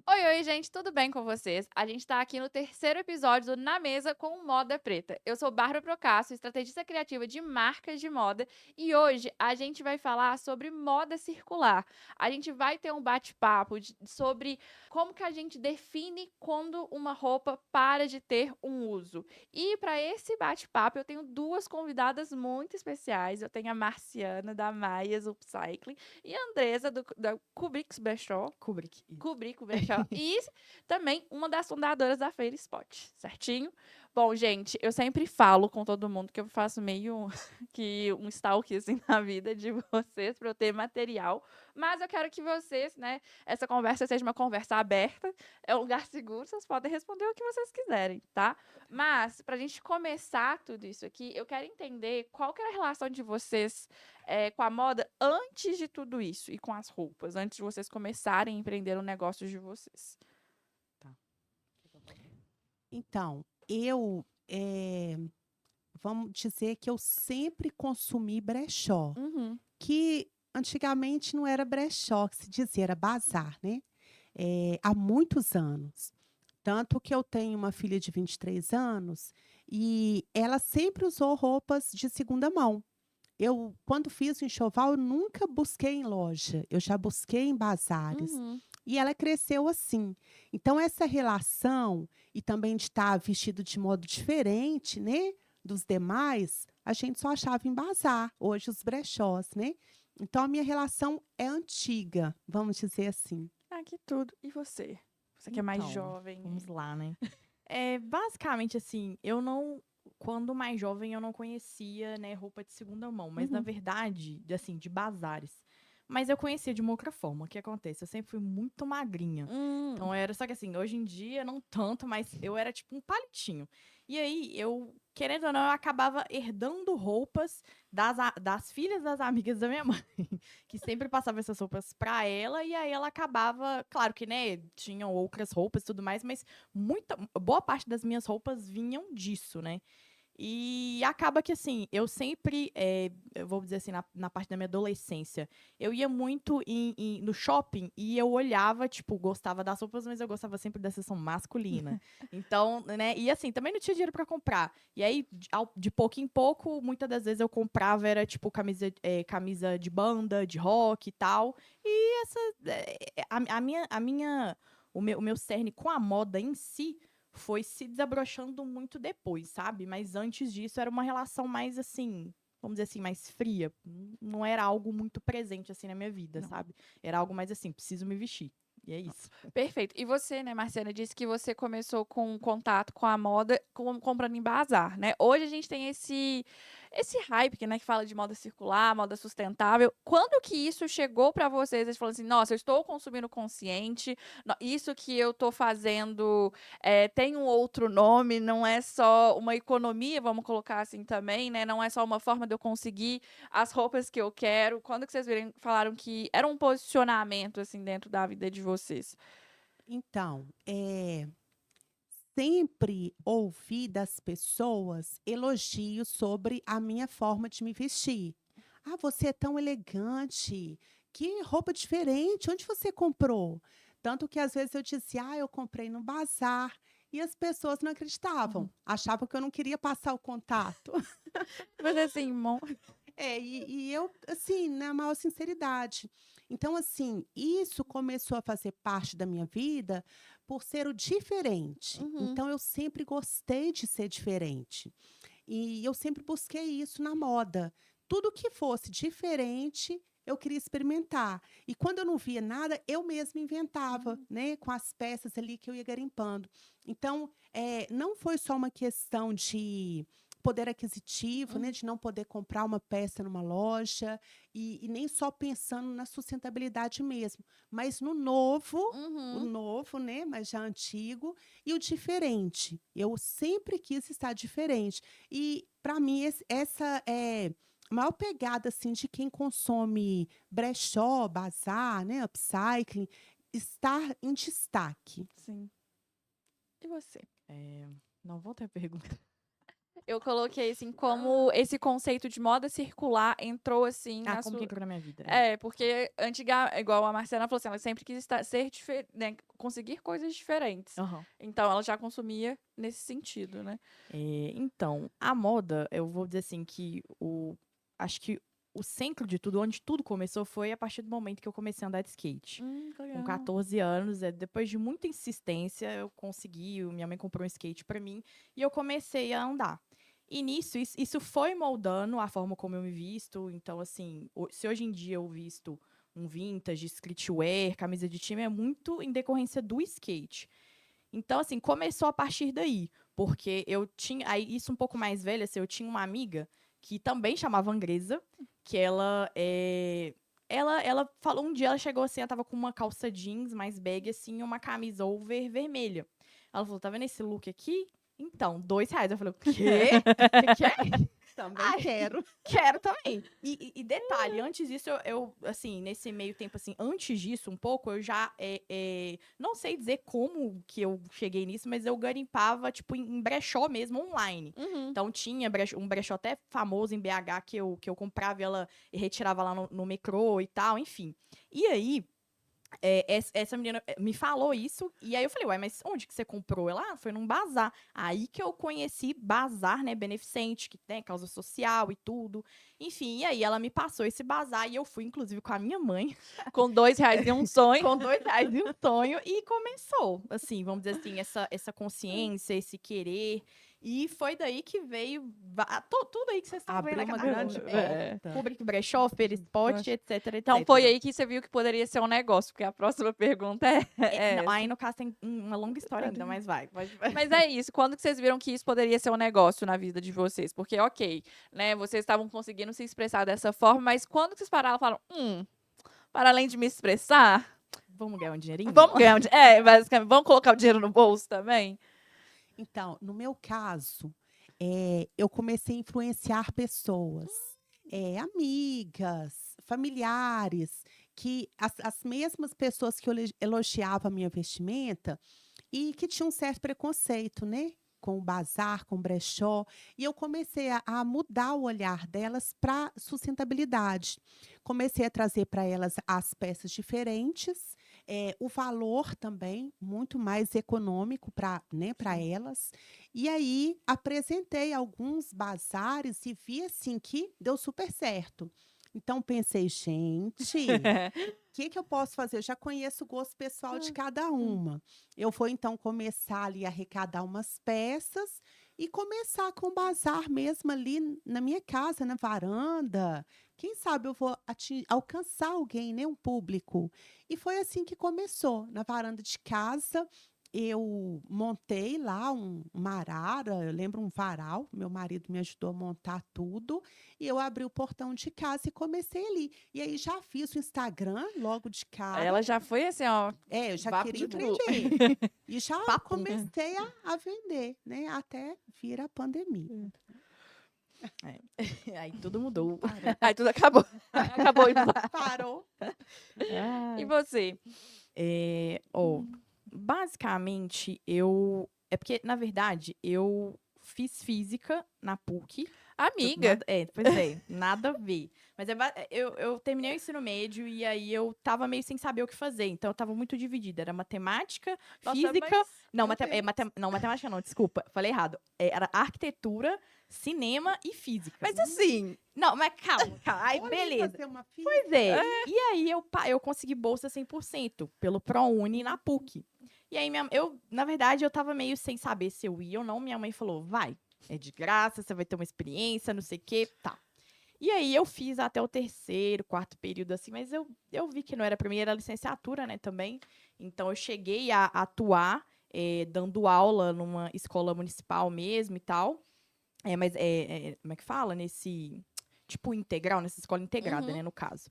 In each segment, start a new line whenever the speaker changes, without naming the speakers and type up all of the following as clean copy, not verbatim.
Oi, gente, tudo bem com vocês? A gente tá aqui no terceiro episódio do Na Mesa com Moda Preta. Eu sou Bárbara Procásio, estrategista criativa de marcas de moda, e hoje a gente vai falar sobre moda circular. A gente vai ter um bate-papo sobre como que a gente define quando uma roupa para de ter um uso. E para esse bate-papo eu tenho duas convidadas muito especiais. Eu tenho a Marciana, da Maias Upcycling, e a Andresa, da Kubrick's Brechó.
Kubrick, isso.
Kubrick, o Brechó. E também uma das fundadoras da Feira Spot, certinho? Bom, gente, eu sempre falo com todo mundo que eu faço meio que um stalk assim na vida de vocês para eu ter material, mas eu quero que vocês, né, essa conversa seja uma conversa aberta, é um lugar seguro, vocês podem responder o que vocês quiserem, tá? Mas pra gente começar tudo isso aqui, eu quero entender qual que é a relação de vocês com a moda antes de tudo isso e com as roupas, antes de vocês começarem a empreender o negócio de vocês.
Tá.
Então, vamos dizer que eu sempre consumi brechó,
Uhum,
que antigamente não era brechó, que se dizia, era bazar, né? Há muitos anos. Tanto que eu tenho uma filha de 23 anos e ela sempre usou roupas de segunda mão. Quando fiz o enxoval, eu nunca busquei em loja, eu já busquei em bazares.
uhum.
E ela cresceu assim. Então, essa relação, e também de estar vestido de modo diferente, né, dos demais, a gente só achava em bazar, hoje os brechós, né? Então, a minha relação é antiga, vamos dizer assim.
Ah, que tudo. E você? Você que é mais
Então,
jovem
vamos
aí.
lá, né? Basicamente, assim, quando mais jovem, eu não conhecia, né, roupa de segunda mão, mas na
Uhum.
verdade, assim, de bazares. Mas eu conhecia de uma outra forma. O que acontece? Eu sempre fui muito magrinha.
Hum,
Então era, só que assim, hoje em dia não tanto, mas eu era tipo um palitinho. E aí, querendo ou não, eu acabava herdando roupas das filhas das amigas da minha mãe, que sempre passava essas roupas pra ela, e aí ela acabava, claro que, né, tinham outras roupas e tudo mais, mas boa parte das minhas roupas vinham disso, né? E acaba que, assim, eu sempre, eu vou dizer assim, na parte da minha adolescência, eu ia muito no shopping e eu olhava, tipo, gostava das roupas, mas eu gostava sempre da seção masculina. Então, né, e assim, também não tinha dinheiro pra comprar. E aí, de pouco em pouco, muitas das vezes eu comprava, era tipo camisa de banda, de rock e tal. E o meu cerne com a moda em si foi se desabrochando muito depois, sabe? Mas antes disso era uma relação mais assim, vamos dizer assim, mais fria. Não era algo muito presente assim na minha vida,
não.
sabe? Era algo mais assim, preciso me vestir. E é isso.
Perfeito. E você, né, Marciana, disse que você começou com um contato com a moda comprando em bazar, né? Hoje a gente tem esse hype, né, que fala de moda circular, moda sustentável. Quando que isso chegou para vocês? Vocês falaram assim, nossa, eu estou consumindo consciente, isso que eu estou fazendo tem um outro nome, não é só uma economia, vamos colocar assim também, né? Não é só uma forma de eu conseguir as roupas que eu quero. Quando que vocês falaram que era um posicionamento, assim, dentro da vida de vocês?
Então, sempre ouvi das pessoas elogios sobre a minha forma de me vestir. Ah, você é tão elegante. Que roupa diferente. Onde você comprou? Tanto que às vezes eu dizia, eu comprei no bazar. E as pessoas não acreditavam.
Uhum.
Achavam que eu não queria passar o contato.
Mas assim,
E eu, assim, na maior sinceridade. Então, assim, isso começou a fazer parte da minha vida por ser o diferente.
uhum.
Então, eu sempre gostei de ser diferente. E eu sempre busquei isso na moda. Tudo que fosse diferente, eu queria experimentar. E quando eu não via nada, eu mesma inventava,
Hum,
né, com as peças ali que eu ia garimpando. Então, não foi só uma questão de poder aquisitivo, né,
uhum,
de não poder comprar uma peça numa loja e nem só pensando na sustentabilidade mesmo, mas no novo, o
uhum.
novo, né, mas já antigo e o diferente. Eu sempre quis estar diferente. E, para mim, essa é a maior pegada assim, de quem consome brechó, bazar, né, upcycling, estar em destaque.
Sim. E você?
Não vou ter pergunta.
Eu coloquei assim, como esse conceito de moda circular entrou assim na
Como que
sua.
entrou na minha vida, né?
Porque igual a Marciana falou assim, ela sempre quis ser né, conseguir coisas diferentes.
Aham.
Então ela já consumia nesse sentido, né?
Então, a moda, eu vou dizer assim que acho que o centro de tudo, onde tudo começou, foi a partir do momento que eu comecei a andar de skate.
Que
Com
legal.
14 anos, depois de muita insistência, eu consegui, minha mãe comprou um skate pra mim e eu comecei a andar. E nisso, isso foi moldando a forma como eu me visto. Então, assim, se hoje em dia eu visto um vintage, streetwear, camisa de time, é muito em decorrência do skate. Então, assim, começou a partir daí. Porque eu tinha, aí isso um pouco mais velha, assim, eu tinha uma amiga que também chamava Andresa, que ela falou, um dia ela chegou assim, ela tava com uma calça jeans mais bag, assim, e uma camisa over vermelha. Ela falou, tá vendo esse look aqui? Então, R$ 2. Eu falei, o quê? O que é?
Também
Ai,
quero.
quero também. E detalhe, antes disso, assim, nesse meio tempo, assim, antes disso, um pouco, eu já, não sei dizer como que eu cheguei nisso, mas eu garimpava, tipo, em brechó mesmo, online.
Uhum.
Então, tinha um brechó até famoso em BH que eu comprava e ela retirava lá no metrô e tal, enfim. E aí, essa menina me falou isso, e aí eu falei, uai, mas onde que você comprou? Ela, foi num bazar. Aí que eu conheci bazar, né, beneficente, que tem causa social e tudo. Enfim, e aí ela me passou esse bazar, e eu fui, inclusive, com a minha mãe,
Com R$ 2 e um sonho.
com R$ 2 e um sonho, e começou, assim, vamos dizer assim, essa consciência, esse querer, e foi daí que veio tudo aí que vocês estão vendo
Abriu
aqui
uma
agora.
grande
É.
porta.
Public Brechó, Feira Spot, etc,
Então foi aí que você viu que poderia ser um negócio, porque a próxima pergunta é
Não,
essa.
aí, no caso, tem uma longa história ainda, mas vai.
Mas é isso, quando que vocês viram que isso poderia ser um negócio na vida de vocês? Porque, ok, né, vocês estavam conseguindo se expressar dessa forma, mas quando que vocês pararam e falaram, para além de me expressar,
Vamos ganhar um dinheirinho?
vamos ganhar basicamente, vamos colocar o dinheiro no bolso também?
Então, no meu caso, eu comecei a influenciar pessoas, amigas, familiares, que as mesmas pessoas que elogiavam a minha vestimenta e que tinham um certo preconceito, né? Com o bazar, com o brechó. E eu comecei a mudar o olhar delas para sustentabilidade. Comecei a trazer para elas as peças diferentes, o valor também muito mais econômico para, né, para
Sim.
elas. E aí apresentei alguns bazares e vi assim que deu super certo. Então pensei, gente, que eu posso fazer? Eu já conheço o gosto pessoal de cada uma. Eu vou então começar ali a arrecadar umas peças e começar com o bazar mesmo ali na minha casa, na varanda. Quem sabe eu vou alcançar alguém, né, um público. E foi assim que começou, na varanda de casa. Eu montei lá uma arara, eu lembro um varal, meu marido me ajudou a montar tudo, e eu abri o portão de casa e comecei ali. E aí já fiz o Instagram logo de cara.
Ela já foi assim, ó,
Eu já
vapo
queria
de blu.
empreender. E já
Papo.
comecei a vender, né? Até vir a pandemia.
Aí tudo mudou.
Aí tudo acabou. Acabou indo lá.
Parou.
E você?
Basicamente, é porque, na verdade, eu fiz física na PUC.
Amiga.
Pois nada a ver. Mas eu terminei o ensino médio e aí eu tava meio sem saber o que fazer. Então eu tava muito dividida. Era matemática,
Nossa,
física.
mas,
Não,
meu Deus.
não, matemática não, desculpa. Falei errado. Era arquitetura, cinema e física.
Mas assim,
Não, mas calma. Aí,
Olha,
beleza.
fazer uma filha.
Pois é. E aí eu consegui bolsa 100% pelo ProUni na PUC. E aí, na verdade, eu tava meio sem saber se eu ia ou não. Minha mãe falou, vai, é de graça, você vai ter uma experiência, não sei o quê, tá. E aí eu fiz até o terceiro, quarto período, assim, mas eu vi que não era pra mim, era licenciatura, né, também. Então eu cheguei a atuar, dando aula numa escola municipal mesmo e tal. Mas como é que fala? Nesse, tipo, integral, nessa escola integrada,
Uhum.
né, no caso.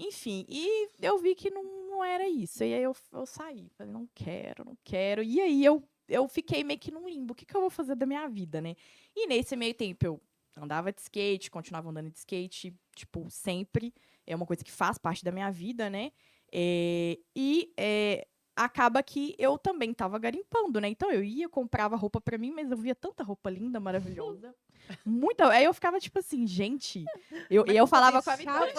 Enfim, e eu vi que não era isso. E aí eu saí, falei, não quero, não quero. E aí eu fiquei meio que num limbo. O que eu vou fazer da minha vida, né? E nesse meio tempo eu andava de skate, continuava andando de skate, tipo, sempre. É uma coisa que faz parte da minha vida, né? acaba que eu também tava garimpando, né? Então eu ia, comprava roupa pra mim, mas eu via tanta roupa linda, maravilhosa. Muita. Aí eu ficava tipo assim, gente. Eu falava com a Vitória.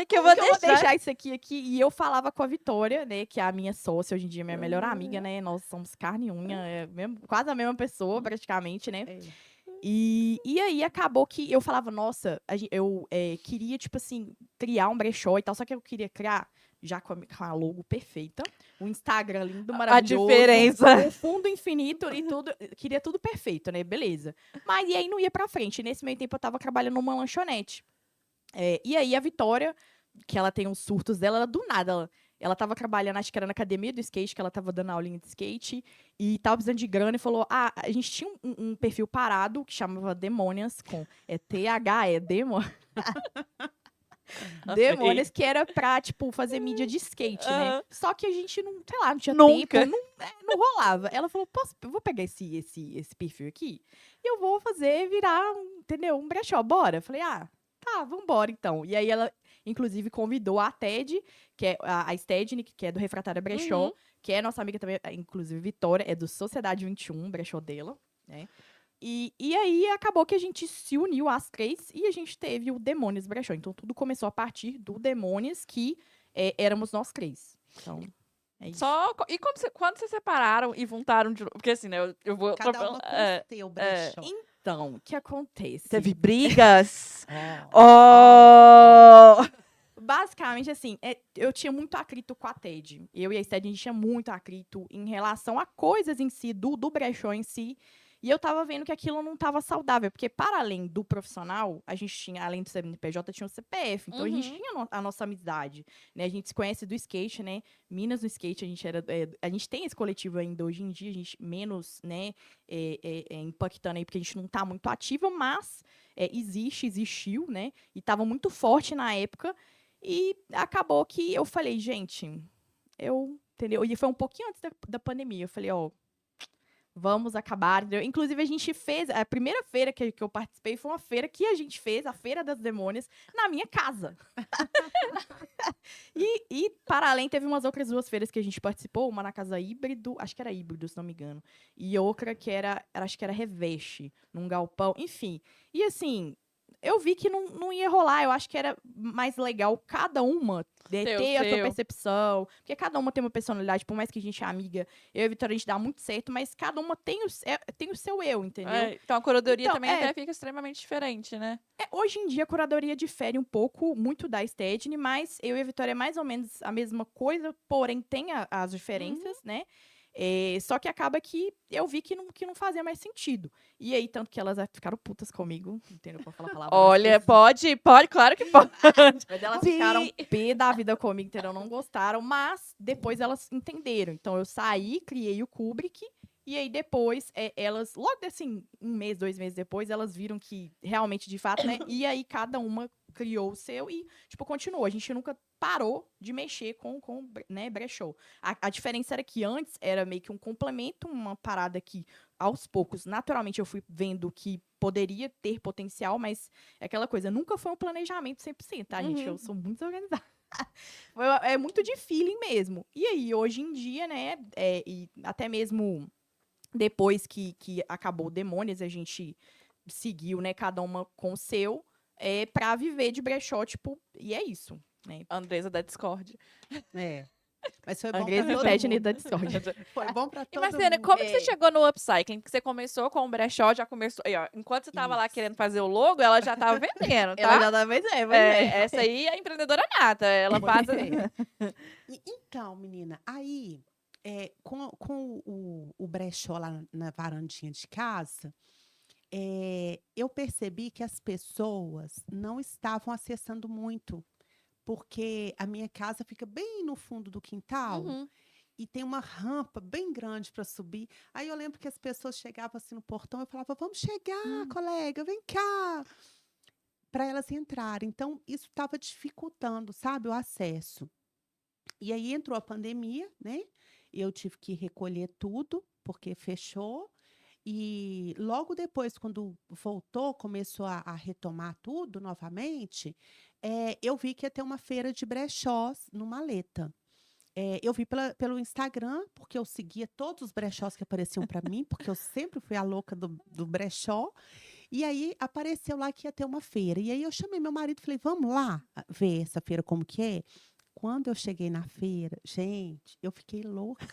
Que eu vou
Eu vou
deixar?
deixar isso aqui. E eu falava com a Vitória, né? Que é a minha sócia, hoje em dia, minha melhor amiga, né? Nós somos carne e unha, quase a mesma pessoa, praticamente, né?
É.
E aí acabou que eu falava, nossa, eu queria, tipo assim, criar um brechó e tal, só que eu queria criar já com a logo perfeita, um Instagram lindo, maravilhoso,
diferença.
um fundo infinito e tudo, queria tudo perfeito, né? Beleza. Mas e aí não ia pra frente. E nesse meio tempo eu tava trabalhando numa lanchonete. E aí a Vitória, que ela tem uns surtos dela, ela, do nada, ela tava trabalhando, acho que era na academia do skate, que ela tava dando aulinha de skate, e tava precisando de grana, e falou, a gente tinha um perfil parado, que chamava Demônias, com THE, Demônios, que era pra, tipo, fazer mídia de skate, né?
Aham.
Só que a gente não, sei lá, não tinha
Nunca.
tempo, não rolava. Ela falou, eu vou pegar esse perfil aqui e eu vou fazer virar, entendeu? Um brechó, bora? Eu falei, tá, vambora então. E aí ela, inclusive, convidou a Ted, que é a Stedney, que é do Refratária Brechó,
Uhum.
que é nossa amiga também, inclusive Vitória, é do Sociedade 21, brechó dela, né? E aí acabou que a gente se uniu às três e a gente teve o Demônios Brechó. Então tudo começou a partir do Demônios, que éramos nós três. Então, é isso.
E quando vocês separaram e juntaram de novo? Porque assim, né? Eu vou
Cada
atropelando-
uma com
é,
o seu brechó.
Então, o que acontece?
Teve brigas?
Ó.
Oh!
Basicamente, assim, eu tinha muito atrito com a TED. Eu e a Sted, a gente tinha muito atrito em relação a coisas em si, do brechó em si. E eu tava vendo que aquilo não tava saudável, porque para além do profissional, a gente tinha, além do CNPJ, tinha o CPF. Então a gente
Uhum.
tinha a nossa amizade, né? A gente se conhece do skate, né? Minas no skate, a gente tem esse coletivo ainda hoje em dia, a gente menos, né, impactando aí, porque a gente não tá muito ativa, mas existiu, né? E tava muito forte na época. E acabou que eu falei, gente, entendeu? E foi um pouquinho antes da pandemia. Eu falei, vamos acabar. Entendeu? Inclusive, a gente fez. A primeira feira que eu participei foi uma feira que a gente fez, a Feira das Demônias, na minha casa. E, para além, teve umas outras duas feiras que a gente participou, uma na Casa Híbrido, acho que era Híbrido, se não me engano, e outra que acho que era Reveste, num galpão, enfim. E assim, eu vi que não ia rolar, eu acho que era mais legal cada uma ter a sua percepção, porque cada uma tem uma personalidade, por mais que a gente é amiga, eu e a Vitória, a gente dá muito certo, mas cada uma tem o seu eu, entendeu?
Então a curadoria
Então,
também até fica extremamente diferente, né?
Hoje em dia, a curadoria difere um pouco, muito da Stedney, mas eu e a Vitória é mais ou menos a mesma coisa, porém tem as diferenças, né? Só que acaba que eu vi que não fazia mais sentido. E aí, tanto que elas ficaram putas comigo, entendeu? Pra falar a palavra.
Olha, pode, claro que pode.
Mas elas ficaram pé da vida comigo, entendeu? Não gostaram, mas depois elas entenderam. Então, eu saí, criei o Kubrick, e aí depois, elas, logo assim, 1 mês, 2 meses depois, elas viram que realmente, de fato, né? E aí cada uma criou o seu e, tipo, continuou. A gente nunca parou de mexer com né, brechó. A diferença era que antes era meio que um complemento, uma parada que, aos poucos, naturalmente, eu fui vendo que poderia ter potencial, mas é aquela coisa, nunca foi um planejamento 100%, tá, gente? Eu sou muito desorganizada. É muito de feeling mesmo. E aí, hoje em dia, né, e até mesmo depois que acabou o Demônios, a gente seguiu, né, cada uma com o seu, pra viver de brechó, tipo, e é isso, né?
Andresa da Discord.
Mas foi bom
Andresa
pra
e
todo
Stedney
mundo.
da Discord.
Foi bom pra
E
todo
Marcena,
mundo.
como que você chegou no upcycling? Que você começou com o brechó, já começou. Aí, ó, enquanto você tava lá
Isso.
querendo fazer o logo, ela já tava vendendo, tá?
Ela já dá vez,
Essa aí é a empreendedora nata. Ela faz.
Então, menina, aí, com o brechó lá na varandinha de casa, eu percebi que as pessoas não estavam acessando muito, porque a minha casa fica bem no fundo do quintal
Uhum.
e tem uma rampa bem grande para subir. Aí eu lembro que as pessoas chegavam assim no portão e falavam: vamos chegar, colega, vem cá, para elas entrarem. Então, isso estava dificultando, sabe, o acesso. E aí entrou a pandemia, né? Eu tive que recolher tudo, porque fechou. E logo depois, quando voltou, começou a retomar tudo novamente, eu vi que ia ter uma feira de brechós no Maleta. eu vi pelo Instagram, porque eu seguia todos os brechós que apareciam para mim, porque eu sempre fui a louca do brechó. E aí apareceu lá que ia ter uma feira. E aí eu chamei meu marido e falei, vamos lá ver essa feira como que é? Quando eu cheguei na feira, gente, eu fiquei louca.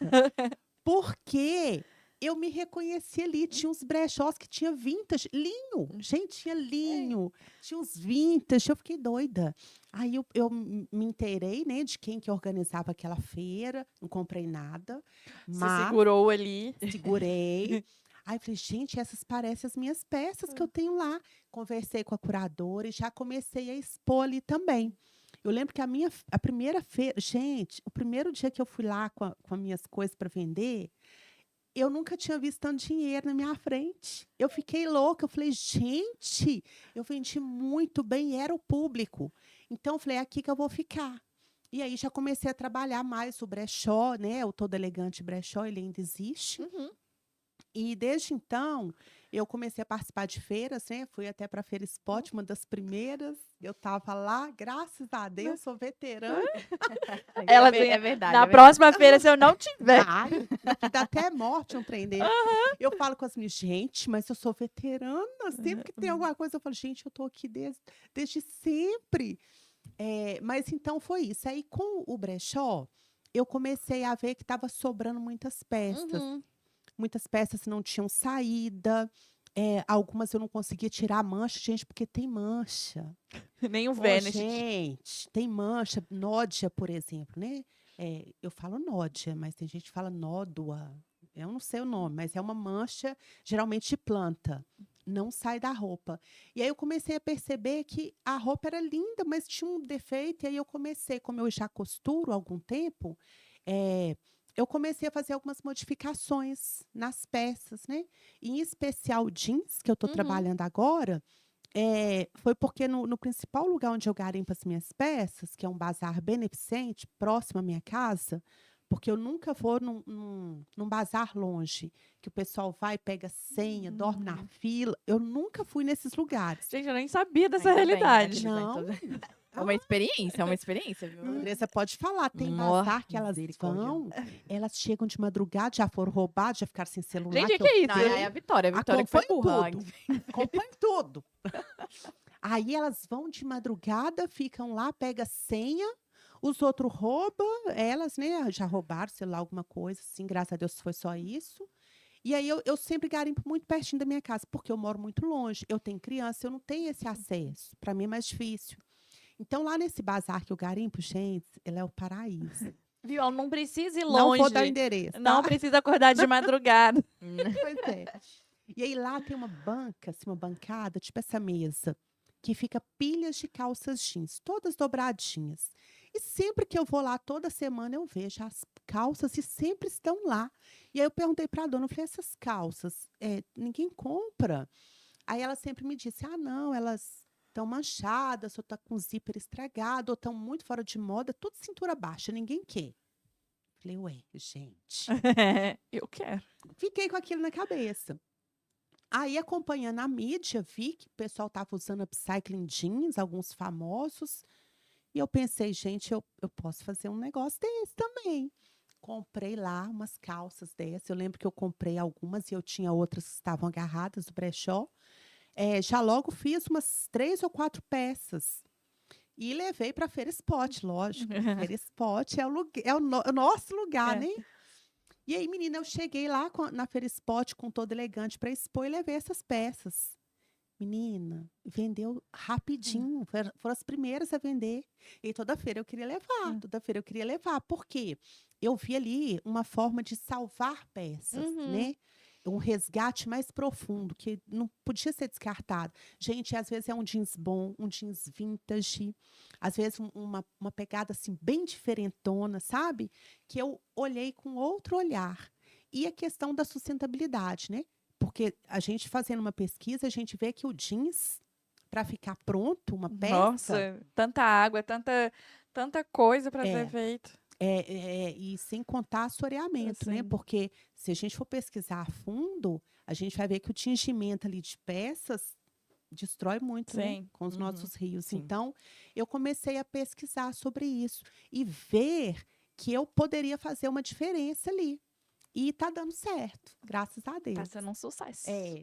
Porque eu me reconheci ali, tinha uns brechós que tinha vintage, linho. Gente, tinha linho, tinha uns vintage, eu fiquei doida. Aí eu me inteirei, né, de quem que organizava aquela feira, não comprei nada,
Você
mas
segurou ali.
segurei. Aí eu falei, gente, essas parecem as minhas peças que eu tenho lá. Conversei com a curadora e já comecei a expor ali também. Eu lembro que a primeira feira, gente, o primeiro dia que eu fui lá com as minhas coisas para vender, eu nunca tinha visto tanto dinheiro na minha frente. Eu fiquei louca. Eu falei, gente, eu vendi muito bem, era o público. Então, eu falei, é aqui que eu vou ficar. E aí já comecei a trabalhar mais o brechó, né? O Todo Elegante Brechó, ele ainda existe.
Uhum.
E desde então, eu comecei a participar de feiras, né? Fui até para a Feira Spot, uma das primeiras. Eu estava lá, graças a Deus, sou veterana.
Ela
é,
assim,
é verdade.
na
é verdade.
próxima feira, se eu não tiver.
Ai, que dá até morte um trem desse. Eu falo com as minhas, gente, mas eu sou veterana. Sempre que tem alguma coisa, eu falo, gente, eu estou aqui desde sempre. Mas então foi isso. Aí, com o brechó, eu comecei a ver que estava sobrando muitas peças.
Uhum.
Muitas peças não tinham saída. Algumas eu não conseguia tirar a mancha, gente, porque tem mancha.
Nem o
Ô,
Vênus.
gente, tem mancha, nódia, por exemplo, né? Eu falo nódia, mas tem gente que fala nódua. Eu não sei o nome, mas é uma mancha, geralmente de planta. Não sai da roupa. E aí eu comecei a perceber que a roupa era linda, mas tinha um defeito. E aí eu comecei, como eu já costuro há algum tempo, eu comecei a fazer algumas modificações nas peças, né? Em especial jeans, que eu estou
Uhum.
trabalhando agora. Foi porque no principal lugar onde eu garimpo as minhas peças, que é um bazar beneficente, próximo à minha casa, porque eu nunca vou num bazar longe, que o pessoal vai, pega senha, dorme na fila. Eu nunca fui nesses lugares.
Gente, eu nem sabia dessa
Ainda bem, né,
realidade.
Cris?
Não.
É uma experiência, viu?
Andressa pode falar, tem
Nossa,
bazar que elas
misericórdia.
vão, elas chegam de madrugada, já foram roubadas, já ficaram sem celular.
Gente, o
que
que é isso?
Não, é a Vitória que foi
Acompanho
burra.
tudo. Acompanho tudo. Aí elas vão de madrugada, ficam lá, pega senha, os outros roubam, elas, né, já roubaram, sei lá, alguma coisa, assim, graças a Deus foi só isso. E aí eu sempre garimpo muito pertinho da minha casa, porque eu moro muito longe, eu tenho criança, eu não tenho esse acesso, para mim é mais difícil. Então, lá nesse bazar que eu garimpo, gente, ele é o paraíso.
Viu? Ela não precisa ir
Não
longe.
vou dar o endereço,
Não
tá?
precisa acordar de madrugada.
Pois é. E aí lá tem uma banca, assim, uma bancada, tipo essa mesa, que fica pilhas de calças jeans, todas dobradinhas. E sempre que eu vou lá, toda semana, eu vejo as calças e sempre estão lá. E aí eu perguntei para a dona, eu falei, essas calças, ninguém compra? Aí ela sempre me disse, ah, não, elas estão manchadas, ou tá com o zíper estragado, ou estão muito fora de moda, tudo cintura baixa, ninguém quer. Falei, ué, gente.
Eu quero.
Fiquei com aquilo na cabeça. Aí, acompanhando a mídia, vi que o pessoal estava usando upcycling jeans, alguns famosos. E eu pensei, gente, eu posso fazer um negócio desse também. Comprei lá umas calças dessas. Eu lembro que eu comprei algumas e eu tinha outras que estavam agarradas do brechó. Já logo fiz umas 3 ou 4 peças. E levei para a Feira Spot, lógico. Feira Spot é o nosso lugar, né? E aí, menina, eu cheguei lá na Feira Spot com Todo Elegante para expor e levei essas peças. Menina, vendeu rapidinho. Foram as primeiras a vender. E toda feira eu queria levar. Toda feira eu queria levar. Por quê? Eu vi ali uma forma de salvar peças, né? Um resgate mais profundo, que não podia ser descartado. Gente, às vezes é um jeans bom, um jeans vintage, às vezes uma pegada assim bem diferentona, sabe? Que eu olhei com outro olhar. E a questão da sustentabilidade, né? Porque a gente fazendo uma pesquisa, a gente vê que o jeans, para ficar pronto, uma peça,
Nossa, tanta água, tanta coisa para ser
É.
feito.
e sem contar assoreamento, né?
Assim.
Porque se a gente for pesquisar a fundo, a gente vai ver que o tingimento ali de peças destrói muito, né?
Sim.
Com os nossos rios.
Sim.
Então, eu comecei a pesquisar sobre isso e ver que eu poderia fazer uma diferença ali. E tá dando certo, graças a Deus.
Tá sendo um sucesso.
É.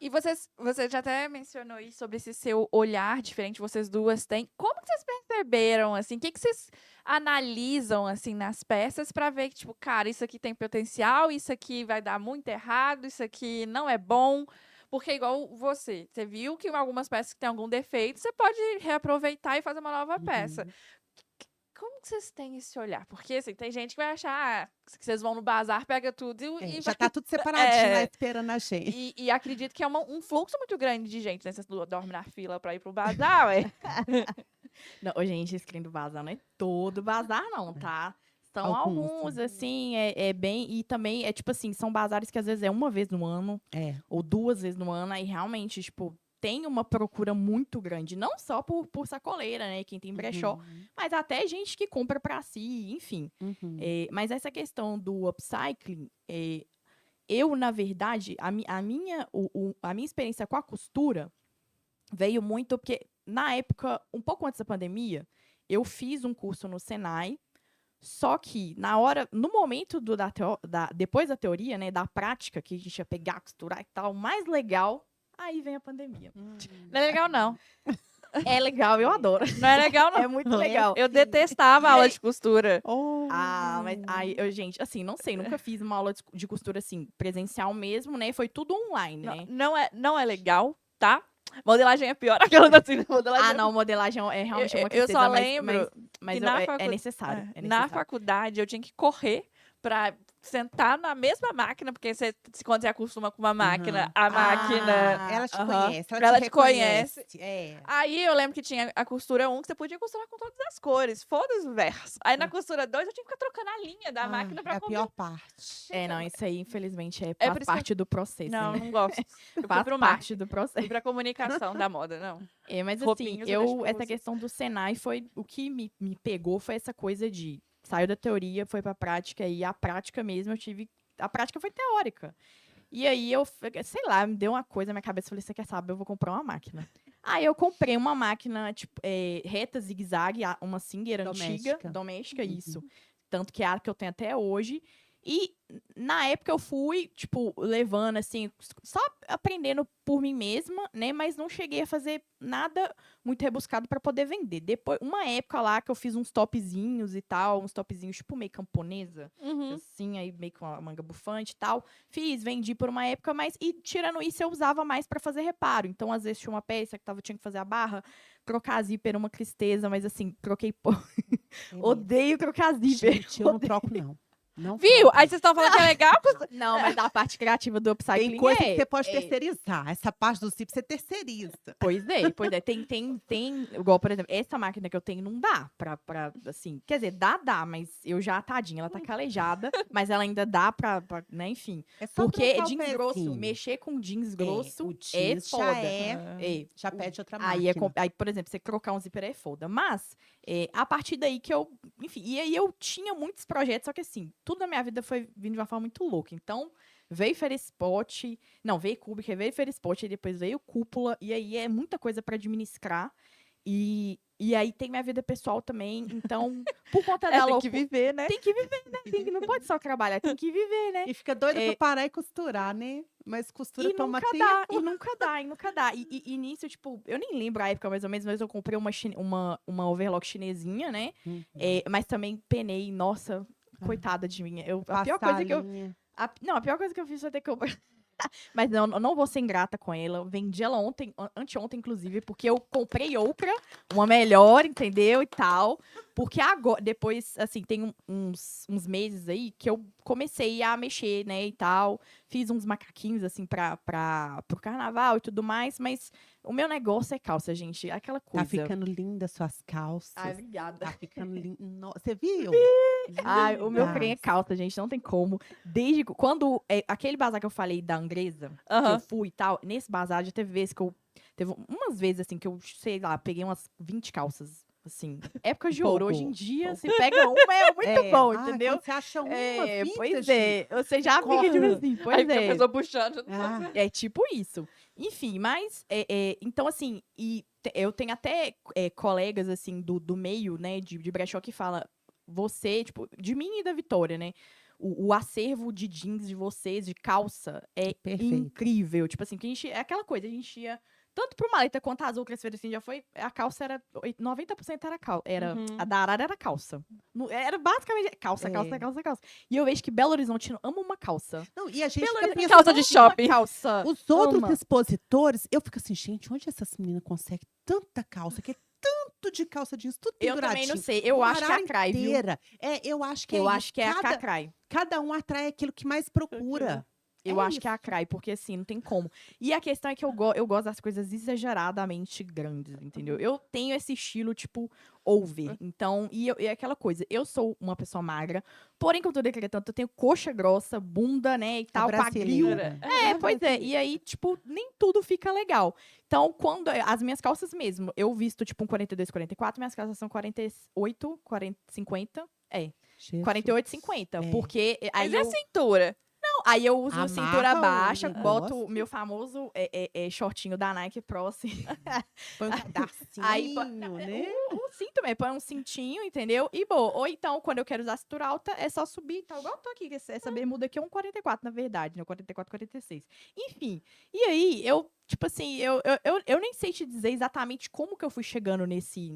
E você já até mencionou aí sobre esse seu olhar diferente, vocês duas têm. Como que vocês perceberam, assim? O que vocês analisam, assim, nas peças para ver que, tipo, cara, isso aqui tem potencial, isso aqui vai dar muito errado, isso aqui não é bom? Porque igual você viu que algumas peças que têm algum defeito, você pode reaproveitar e fazer uma nova peça.
Uhum.
Como que vocês têm esse olhar? Porque, assim, tem gente que vai achar que vocês vão no bazar, pega tudo e
Já
vai...
tá tudo separadinho lá
É.
esperando a gente.
E acredito que é um fluxo muito grande de gente, né? Vocês dormem na fila pra ir pro bazar, ué.
Não, ô, gente, esse creme do bazar não é todo bazar, não, tá? São alguns, assim, é bem... E também, é tipo assim, são bazares que às vezes é uma vez no ano,
É.
ou 2 vezes no ano, aí realmente, tipo, tem uma procura muito grande. Não só por sacoleira, né? Quem tem brechó, mas até gente que compra pra si, enfim.
Uhum.
Mas essa questão do upcycling, eu, na verdade, a minha experiência com a costura veio muito porque, na época, um pouco antes da pandemia, eu fiz um curso no Senai, só que, no momento depois da teoria, né, da prática, que a gente ia pegar, costurar e tal, mais legal, aí vem a pandemia.
Não é legal, não.
É legal, eu adoro.
Não é legal, não.
É muito legal.
Eu detestava a aula de costura.
Mas aí, gente, assim, não sei, nunca fiz uma aula de costura, assim, presencial mesmo, né? Foi tudo online, né?
Não é legal, tá? Modelagem é pior. Aquela assim, modelagem
Não, modelagem é realmente uma
eu
tristeza,
só lembro
mas
que na
é necessário. É
Na
necessário.
faculdade, eu tinha que correr pra sentar na mesma máquina, porque quando você acostuma com uma máquina, a máquina...
Ela te
Aham.
conhece,
Ela te
reconhece. É.
Aí eu lembro que tinha a costura 1, que você podia costurar com todas as cores, foda-se o verso. Aí na costura 2, eu tinha que ficar trocando a linha da máquina pra
É a pior parte.
Não, isso aí, infelizmente,
É
faz
por isso que
parte do processo,
Não,
né?
não gosto. Eu fui
Faz
pro
parte do processo.
Fui pra comunicação da moda, não.
Mas assim,
Roupinhas eu deixo pra
essa
vocês.
questão do Senai foi o que me pegou, foi essa coisa de saiu da teoria, foi pra prática, e a prática mesmo a prática foi teórica. E aí sei lá, me deu uma coisa na minha cabeça, falei, você quer saber, eu vou comprar uma máquina. Aí eu comprei uma máquina, tipo, reta, zigue-zague, uma Singer antiga, doméstica, isso. Tanto que é a que eu tenho até hoje. E na época eu fui, tipo, levando, assim, só aprendendo por mim mesma, né? Mas não cheguei a fazer nada muito rebuscado para poder vender. Depois, uma época lá que eu fiz uns topzinhos e tal, uns topzinhos tipo meio camponesa, assim, aí meio com a manga bufante e tal. Vendi por uma época, mas, e tirando isso, eu usava mais para fazer reparo. Então, às vezes, tinha uma peça que tinha que fazer a barra, trocar zíper uma tristeza, mas assim, troquei. Odeio trocar zíper.
Gente, eu não troco, não. Não
Viu?
troco.
Aí vocês estão falando que é legal?
Não, mas a parte criativa do upcycling
Tem coisa que você pode terceirizar. Essa parte do zip você terceiriza.
Pois é. Tem, igual, por exemplo, essa máquina que eu tenho não dá pra assim, quer dizer, dá, mas eu já, tadinha, ela tá calejada, mas ela ainda dá pra né, enfim.
É só
Porque
trocar o
jeans grosso,
pezinho.
mexer com jeans grosso
o
é
jeans
foda.
já pede outra
Aí,
máquina.
aí, por exemplo, você trocar um zíper é foda. Mas, a partir daí que eu... Enfim, e aí eu tinha muitos projetos, só que assim, tudo na minha vida foi vindo de uma forma muito louca. Então, veio Ferispot, veio Kubrick, veio Ferispot, e depois veio Cúpula, e aí é muita coisa para administrar. E aí tem minha vida pessoal também, então, por conta da
Tem que viver, né?
Tem que viver, né? Não pode só trabalhar, tem que viver, né?
E fica doida pra parar e costurar, né? Mas costura toma tempo.
E nunca dá. E nisso, tipo, eu nem lembro a época mais ou menos, mas eu comprei uma overlock chinesinha, né? Mas também penei, nossa, coitada de mim. A pior coisa que eu... a pior coisa que eu fiz foi ter que comprar. Mas eu não vou ser ingrata com ela. Eu vendi ela anteontem, inclusive, porque eu comprei outra, uma melhor, entendeu? E tal. Porque agora, depois, assim, tem uns meses aí que eu comecei a mexer, né, e tal. Fiz uns macaquinhos, assim, pro carnaval e tudo mais, mas o meu negócio é calça, gente. Aquela coisa.
Tá ficando linda suas calças.
Ai, obrigada.
Tá ficando linda. Você viu?
Ai, o meu trem é calça, gente, não tem como. Desde quando aquele bazar que eu falei da Andresa, que eu fui e tal, nesse bazar já teve vezes que eu... Teve umas vezes, assim, que eu, sei lá, peguei umas 20 calças, assim. Época de ouro. Hoje em dia, se pega uma, é muito bom, entendeu?
Quando você acha uma
Pois é. Você já fica, tipo assim, pois
Aí fica a
é.
pessoa puxando.
É tipo isso. Enfim, mas, então, assim, eu tenho até colegas, assim, do meio, né, de brechó que fala, você, tipo, de mim e da Vitória, né? O acervo de jeans de vocês, de calça, é
Perfeito.
incrível. Tipo assim, que a gente, é aquela coisa, a gente ia tanto pro Maleta quanto a Azul, que esse assim, já foi, a calça era, 90% era calça,
Uhum.
a da Arara era calça. Era basicamente calça,
É.
calça, calça, calça. E eu vejo que Belo Horizonte ama uma calça.
Não, e a gente
Belo
fica
Horizonte
pensando,
Calça de
ama
shopping.
calça.
os outros
ama.
expositores, eu fico assim, gente, onde essas meninas conseguem tanta calça? Que é tanto de calça jeans, tudo
Eu
penduradinho.
também não sei. Eu acho que é a Crai, viu?
inteira. Eu acho que
Eu
é
acho
isso.
que é a Cacrai.
Cada um atrai aquilo que mais procura.
Eu
É
acho que é a
isso.
Crai, porque assim, não tem como. E a questão é que eu gosto das coisas exageradamente grandes, entendeu? Eu tenho esse estilo, tipo, over. Então, e é aquela coisa, eu sou uma pessoa magra, porém, contudo, entretanto, eu tenho coxa grossa, bunda, né, e
A
tal, quadril.
brasileira.
Pois é, e aí, tipo, nem tudo fica legal. Então, quando as minhas calças mesmo, eu visto, tipo, um 42, 44, minhas calças são 48, 40, 50,
Jesus.
48, 50,
É.
porque aí
Mas e a
eu...
cintura?
Não, aí eu uso
Amarra
cintura
o
baixa, boto
negócio.
o meu famoso shortinho da Nike Pro, assim.
Põe um
Aí,
pedacinho, né?
o cinto mesmo, põe um cintinho, entendeu? E boa. Ou então, quando eu quero usar cintura alta, é só subir e tal. Igual eu tô aqui, que essa bermuda aqui é um 44, na verdade, né? 44, 46. Enfim, e aí, eu, tipo assim, eu nem sei te dizer exatamente como que eu fui chegando nesse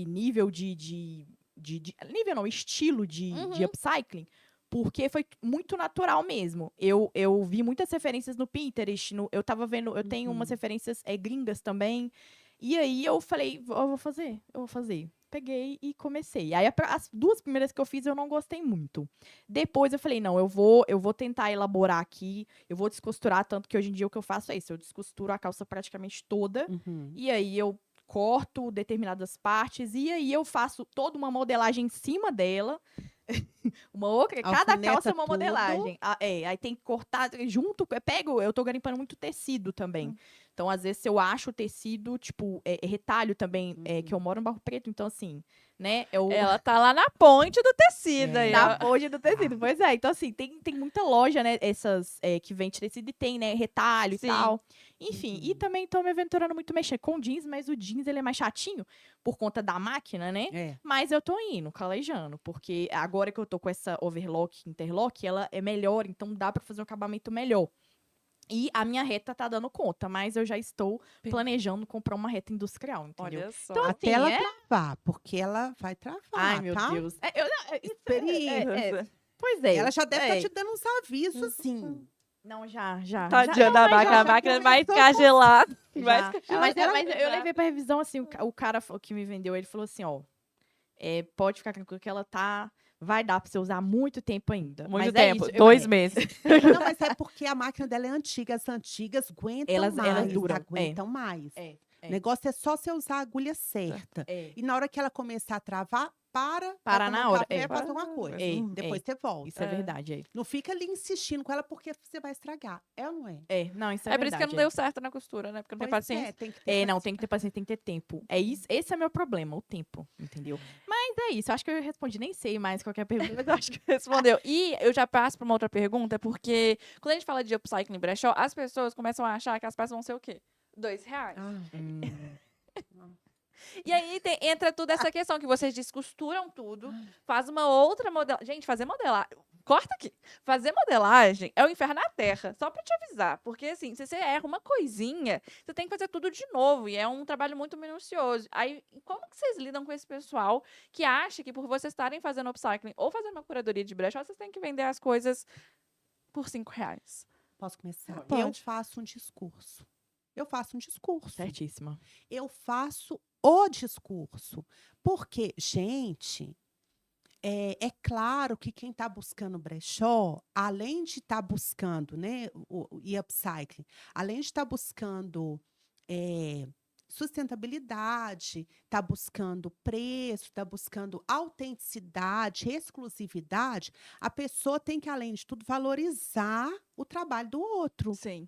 nível nível não, estilo de
Uhum.
upcycling. Porque foi muito natural mesmo. Eu vi muitas referências no Pinterest. Eu tava vendo, eu tenho umas referências gringas também. E aí eu falei, eu vou fazer. Peguei e comecei. Aí as duas primeiras que eu fiz eu não gostei muito. Depois eu falei, não, eu vou tentar elaborar aqui, eu vou descosturar, tanto que hoje em dia o que eu faço é isso, eu descosturo a calça praticamente toda.
Uhum.
E aí eu corto determinadas partes e aí eu faço toda uma modelagem em cima dela. Uma outra, cada
Alfineta
calça é uma
tudo.
modelagem. Aí tem que cortar junto, eu tô garimpando muito tecido também. Então, às vezes, eu acho o tecido, tipo, retalho também, que eu moro em Barro Preto, então, assim, né,
Ela tá lá na ponte do tecido aí,
na
ó.
ponte do tecido. Pois é, então, assim, tem muita loja, né, essas que vende tecido e tem, né, retalho
Sim.
e tal. Enfim, e também tô me aventurando muito mexer com jeans, mas o jeans, ele é mais chatinho por conta da máquina, né?
É.
Mas eu tô indo, calejando, porque agora que eu tô com essa overlock, interlock, ela é melhor, então dá pra fazer um acabamento melhor. E a minha reta tá dando conta, mas eu já estou planejando comprar uma reta industrial, entendeu?
Olha só.
Então,
Até
assim,
ela travar, porque ela vai travar,
Ai, meu
tá?
Deus.
Experiência.
Pois é.
Ela já deve estar te dando uns avisos, assim.
Não, já.
Tadinha
Não,
da
mas
máquina,
já
a máquina
começou
vai
com-
ficar gelada. Vai
Já.
ficar
Mas,
gelada.
mas eu levei pra revisão, assim, o cara que me vendeu, ele falou assim, ó, pode ficar tranquilo que ela vai dar pra você usar muito tempo ainda.
Muito
mas
tempo,
é isso.
2 meses.
Não, mas é porque a máquina dela é antiga. As antigas aguentam
Elas
mais.
duram,
Aguentam mais.
É.
O negócio é só você usar a agulha certa. E na hora que ela começar a travar, para
Para
tomar
na
um
hora,
café, fazer uma coisa. Depois você volta.
Isso é verdade,
Não fica ali insistindo com ela porque você vai estragar. É ou não é?
Não, isso é
É por isso que
verdade.
não deu certo na costura, né? Porque não tem
Pois
paciência.
tem que ter
Não, tem que ter paciência, tem que ter tempo. É isso, esse é meu problema, o tempo, entendeu? Mas é isso, eu acho que eu respondi, nem sei mais qualquer pergunta, mas eu acho que
Respondeu. E eu já passo para uma outra pergunta, porque quando a gente fala de upcycling brechó, as pessoas começam a achar que as peças vão ser o quê? R$2. E aí entra tudo essa questão que vocês descosturam tudo, faz uma outra modelagem. Gente, fazer modelagem. Corta aqui. Fazer modelagem é o inferno na terra, só pra te avisar. Porque, assim, se você erra uma coisinha, você tem que fazer tudo de novo. E é um trabalho muito minucioso. Aí, como que vocês lidam com esse pessoal que acha que por vocês estarem fazendo upcycling ou fazendo uma curadoria de brechó, vocês têm que vender as coisas por R$5?
Posso começar?
Pode.
Eu faço um discurso.
certíssima.
Eu faço o discurso. Porque, gente, é claro que quem está buscando brechó, além de estar buscando, né, o upcycling, além de estar buscando sustentabilidade, está buscando preço, está buscando autenticidade, exclusividade, a pessoa tem que, além de tudo, valorizar o trabalho do outro.
Sim.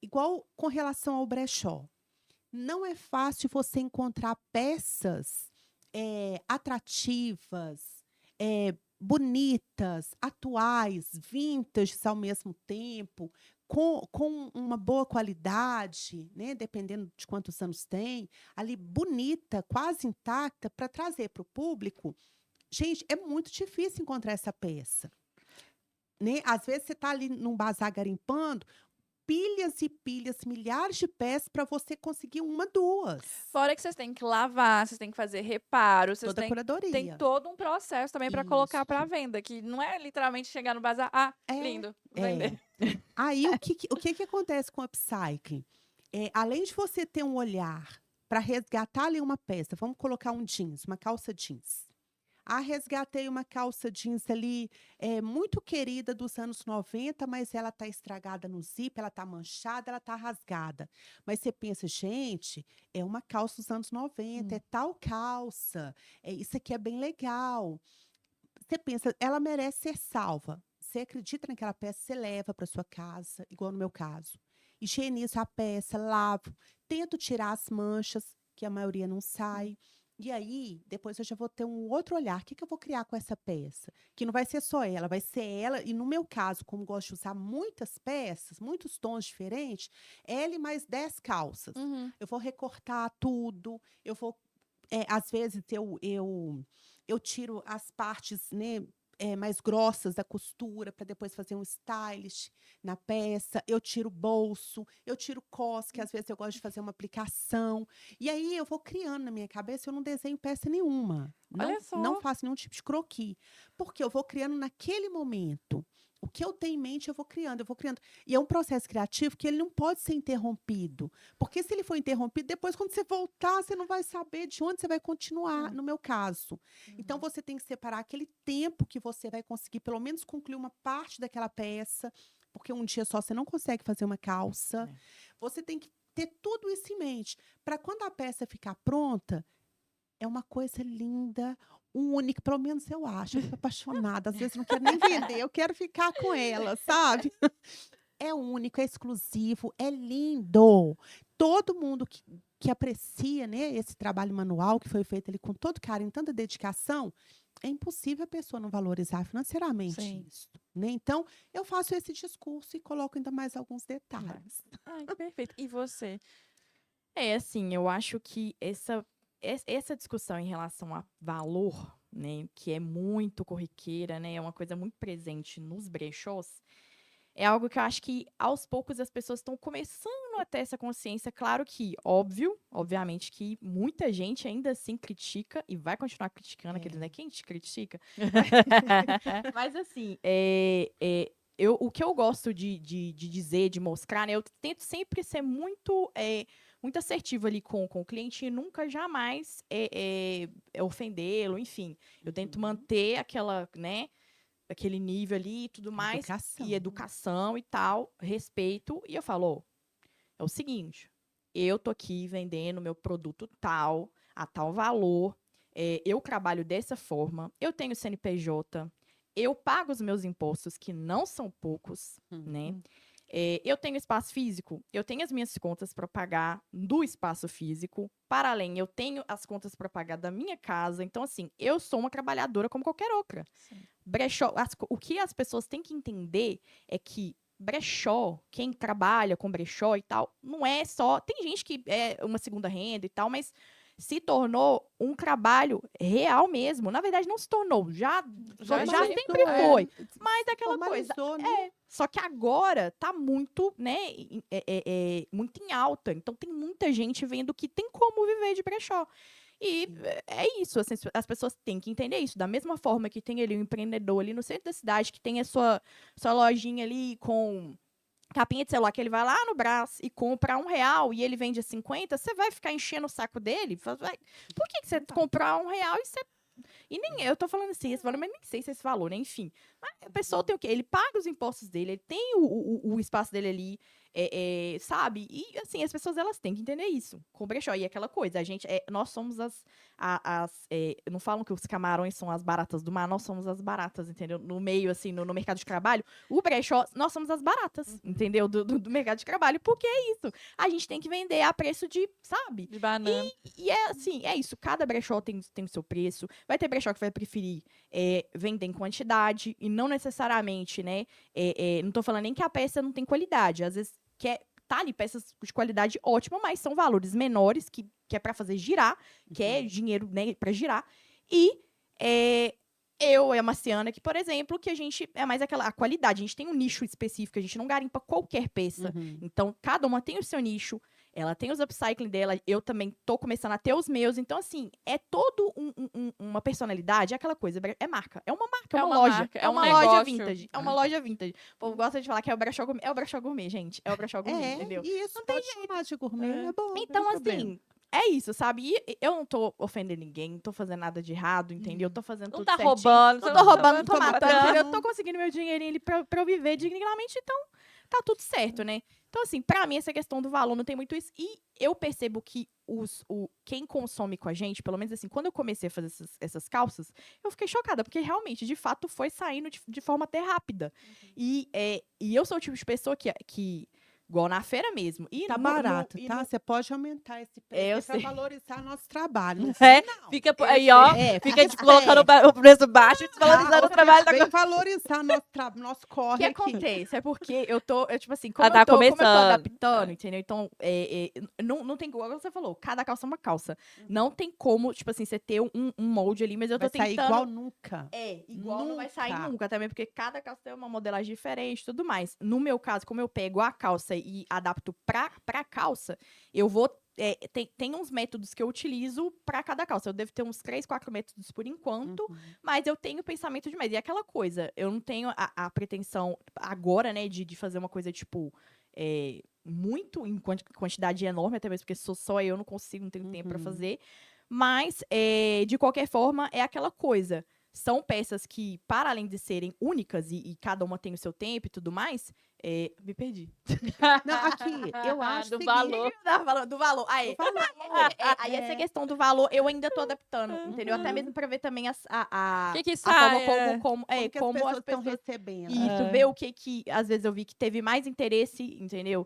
Igual com relação ao brechó. Não é fácil você encontrar peças atrativas, bonitas, atuais, vintage ao mesmo tempo, com uma boa qualidade, né, dependendo de quantos anos tem, ali bonita, quase intacta, para trazer para o público. Gente, é muito difícil encontrar essa peça, né? Às vezes você está ali num bazar garimpando, pilhas e pilhas, milhares de peças para você conseguir uma, duas.
Fora que vocês têm que lavar, vocês têm que fazer reparo, vocês
Toda a
têm
curadoria.
todo um processo também para colocar para
Isso.
venda, que não é literalmente chegar no bazar,
É,
lindo,
é.
vender.
Aí o que acontece com o upcycling? Além de você ter um olhar para resgatar ali uma peça, vamos colocar um jeans, uma calça jeans. Resgatei uma calça jeans ali, muito querida dos anos 90, mas ela está estragada no zíper, ela está manchada, ela está rasgada. Mas você pensa, gente, é uma calça dos anos 90, é tal calça, isso aqui é bem legal. Você pensa, ela merece ser salva. Você acredita naquela peça, você leva para sua casa, igual no meu caso. Higienizo a peça, lavo, tento tirar as manchas, que a maioria não sai. E aí, depois eu já vou ter um outro olhar. O que eu vou criar com essa peça? Que não vai ser só ela, vai ser ela. E no meu caso, como gosto de usar muitas peças, muitos tons diferentes, ela e mais 10 calças.
Uhum.
Eu vou recortar tudo, eu vou. Às vezes eu tiro as partes, né, mais grossas da costura para depois fazer um stylish na peça. Eu tiro o bolso, eu tiro cos, que às vezes eu gosto de fazer uma aplicação. E aí eu vou criando na minha cabeça, eu não desenho peça nenhuma.
Olha só.
Não faço nenhum tipo de croquis. Porque eu vou criando naquele momento. O que eu tenho em mente, eu vou criando. E é um processo criativo que ele não pode ser interrompido. Porque se ele for interrompido, depois, quando você voltar, você não vai saber de onde você vai continuar, no meu caso. Então, você tem que separar aquele tempo que você vai conseguir, pelo menos, concluir uma parte daquela peça. Porque um dia só você não consegue fazer uma calça. Você tem que ter tudo isso em mente. Para quando a peça ficar pronta, é uma coisa linda, única, pelo menos eu acho. Eu fico apaixonada. Às vezes eu não quero nem vender, eu quero ficar com ela, sabe? É único, é exclusivo, é lindo. Todo mundo que aprecia, né, esse trabalho manual que foi feito ali com todo carinho, tanta dedicação, é impossível a pessoa não valorizar financeiramente
Sim.
isso, né? Então, eu faço esse discurso e coloco ainda mais alguns detalhes.
Ai, que perfeito. E você?
Assim, eu acho que essa discussão em relação a valor, né, que é muito corriqueira, né, é uma coisa muito presente nos brechós, é algo que eu acho que aos poucos as pessoas estão começando a ter essa consciência. Claro que, obviamente que muita gente ainda assim critica e vai continuar criticando aqueles, né, quem te critica? Mas assim, o que eu gosto de dizer, de mostrar, né, eu tento sempre ser muito assertivo ali com o cliente e nunca jamais ofendê-lo, enfim. Eu tento manter aquele nível ali e tudo mais.
Educação.
E educação e tal, respeito. E eu falo, é o seguinte, eu tô aqui vendendo meu produto tal, a tal valor, eu trabalho dessa forma, eu tenho CNPJ, eu pago os meus impostos, que não são poucos, né? Eu tenho espaço físico, eu tenho as minhas contas para pagar do espaço físico. Para além, eu tenho as contas para pagar da minha casa. Então, assim, eu sou uma trabalhadora como qualquer outra.
Sim.
Brechó, o que as pessoas têm que entender é que brechó, quem trabalha com brechó e tal, não é só... Tem gente que é uma segunda renda e tal, mas se tornou um trabalho real mesmo. Na verdade, não se tornou, já sempre foi. Mas é aquela coisa...
Né?
Só que agora tá muito, né, muito em alta. Então, tem muita gente vendo que tem como viver de brechó. E é isso, assim, as pessoas têm que entender isso. Da mesma forma que tem ali um empreendedor ali no centro da cidade, que tem a sua lojinha ali com capinha de celular, que ele vai lá no Brás e compra R$1 e ele vende a 50, você vai ficar enchendo o saco dele? Por que você comprar R$1 e você... E nem eu tô falando assim, esse valor, mas nem sei se esse valor, né? Enfim. Mas a pessoa tem o quê? Ele paga os impostos dele, ele tem o espaço dele ali, sabe? E, assim, as pessoas, elas têm que entender isso. Com o brechó. E aquela coisa, nós somos não falam que os camarões são as baratas do mar, nós somos as baratas, entendeu? No meio, assim, no mercado de trabalho, o brechó, nós somos as baratas, entendeu? Do mercado de trabalho, porque é isso. A gente tem que vender a preço de, sabe?
De banana.
E é assim, é isso. Cada brechó tem o seu preço. Vai ter brechó que vai preferir vender em quantidade e não necessariamente, né? Não tô falando nem que a peça não tem qualidade. Às vezes tá ali peças de qualidade ótima, mas são valores menores que é para fazer girar, que é dinheiro, né, para girar. E eu e a Marciana, que, por exemplo, que a gente é mais a qualidade. A gente tem um nicho específico, a gente não garimpa qualquer peça. Então, cada uma tem o seu nicho. Ela tem os upcycling dela, eu também tô começando a ter os meus. Então, assim, é todo uma personalidade, é aquela coisa, é marca. É uma marca, é uma loja.
marca,
É
um
uma loja
negócio.
vintage. É uma loja vintage. O povo gosta de falar que é o brechó gourmet. É o brechó gourmet, gente. É o brechó gourmet, entendeu?
E isso pode chamar de gourmet, é bom.
Então,
não tem
assim, é isso, sabe? E eu não tô ofendendo ninguém, não tô fazendo nada de errado, entendeu? Eu tô fazendo
Não
tudo
tá
certinho.
roubando.
Não tô roubando, não tô
tá
matando,
matando.
entendeu? Eu tô conseguindo meu dinheirinho ali pra eu viver dignamente, então tá tudo certo, né? Então, assim, pra mim, essa questão do valor não tem muito isso. E eu percebo que quem consome com a gente, pelo menos assim, quando eu comecei a fazer essas calças, eu fiquei chocada, porque realmente, de fato, foi saindo de forma até rápida. E eu sou o tipo de pessoa que igual na feira mesmo. E
Tá barato, tá? Você pode aumentar esse preço
Eu
para valorizar nosso trabalho. Não
É,
não.
fica
Eu
aí,
sei.
ó. Fica
fica
colocando o preço baixo e desvalorizando o trabalho da
Vem valorizar nosso
O
corre
que
aqui.
acontece? É porque tipo assim,
Ela tá
como eu tô
começando.
adaptando, entendeu? Então, não tem como, você falou, cada calça é uma calça. Não tem como, tipo assim, você ter um molde ali, mas eu tô
Vai sair
tentando.
igual nunca.
Igual não vai sair
Nunca.
nunca também, porque cada calça tem uma modelagem diferente e tudo mais. No meu caso, como eu pego a calça e adapto pra calça, eu vou. Tem uns métodos que eu utilizo pra cada calça. Eu devo ter uns 3, 4 métodos por enquanto, mas eu tenho pensamento demais. E é aquela coisa, eu não tenho a pretensão agora, né, de fazer uma coisa, tipo, muito em quantidade enorme, até mesmo porque sou só eu, não consigo, não tenho tempo pra fazer. Mas, de qualquer forma, é aquela coisa. São peças que, para além de serem únicas e cada uma tem o seu tempo e tudo mais, me perdi.
Não, aqui, eu acho
do
o seguinte,
valor.
Tava falando do valor. Aí,
do valor.
aí essa questão do valor, eu ainda tô adaptando, entendeu? Até mesmo pra ver também a
Que
a
sai,
forma como
que as
como
pessoas
as
estão
pessoas...
recebendo.
Isso, ver o que às vezes eu vi que teve mais interesse, entendeu?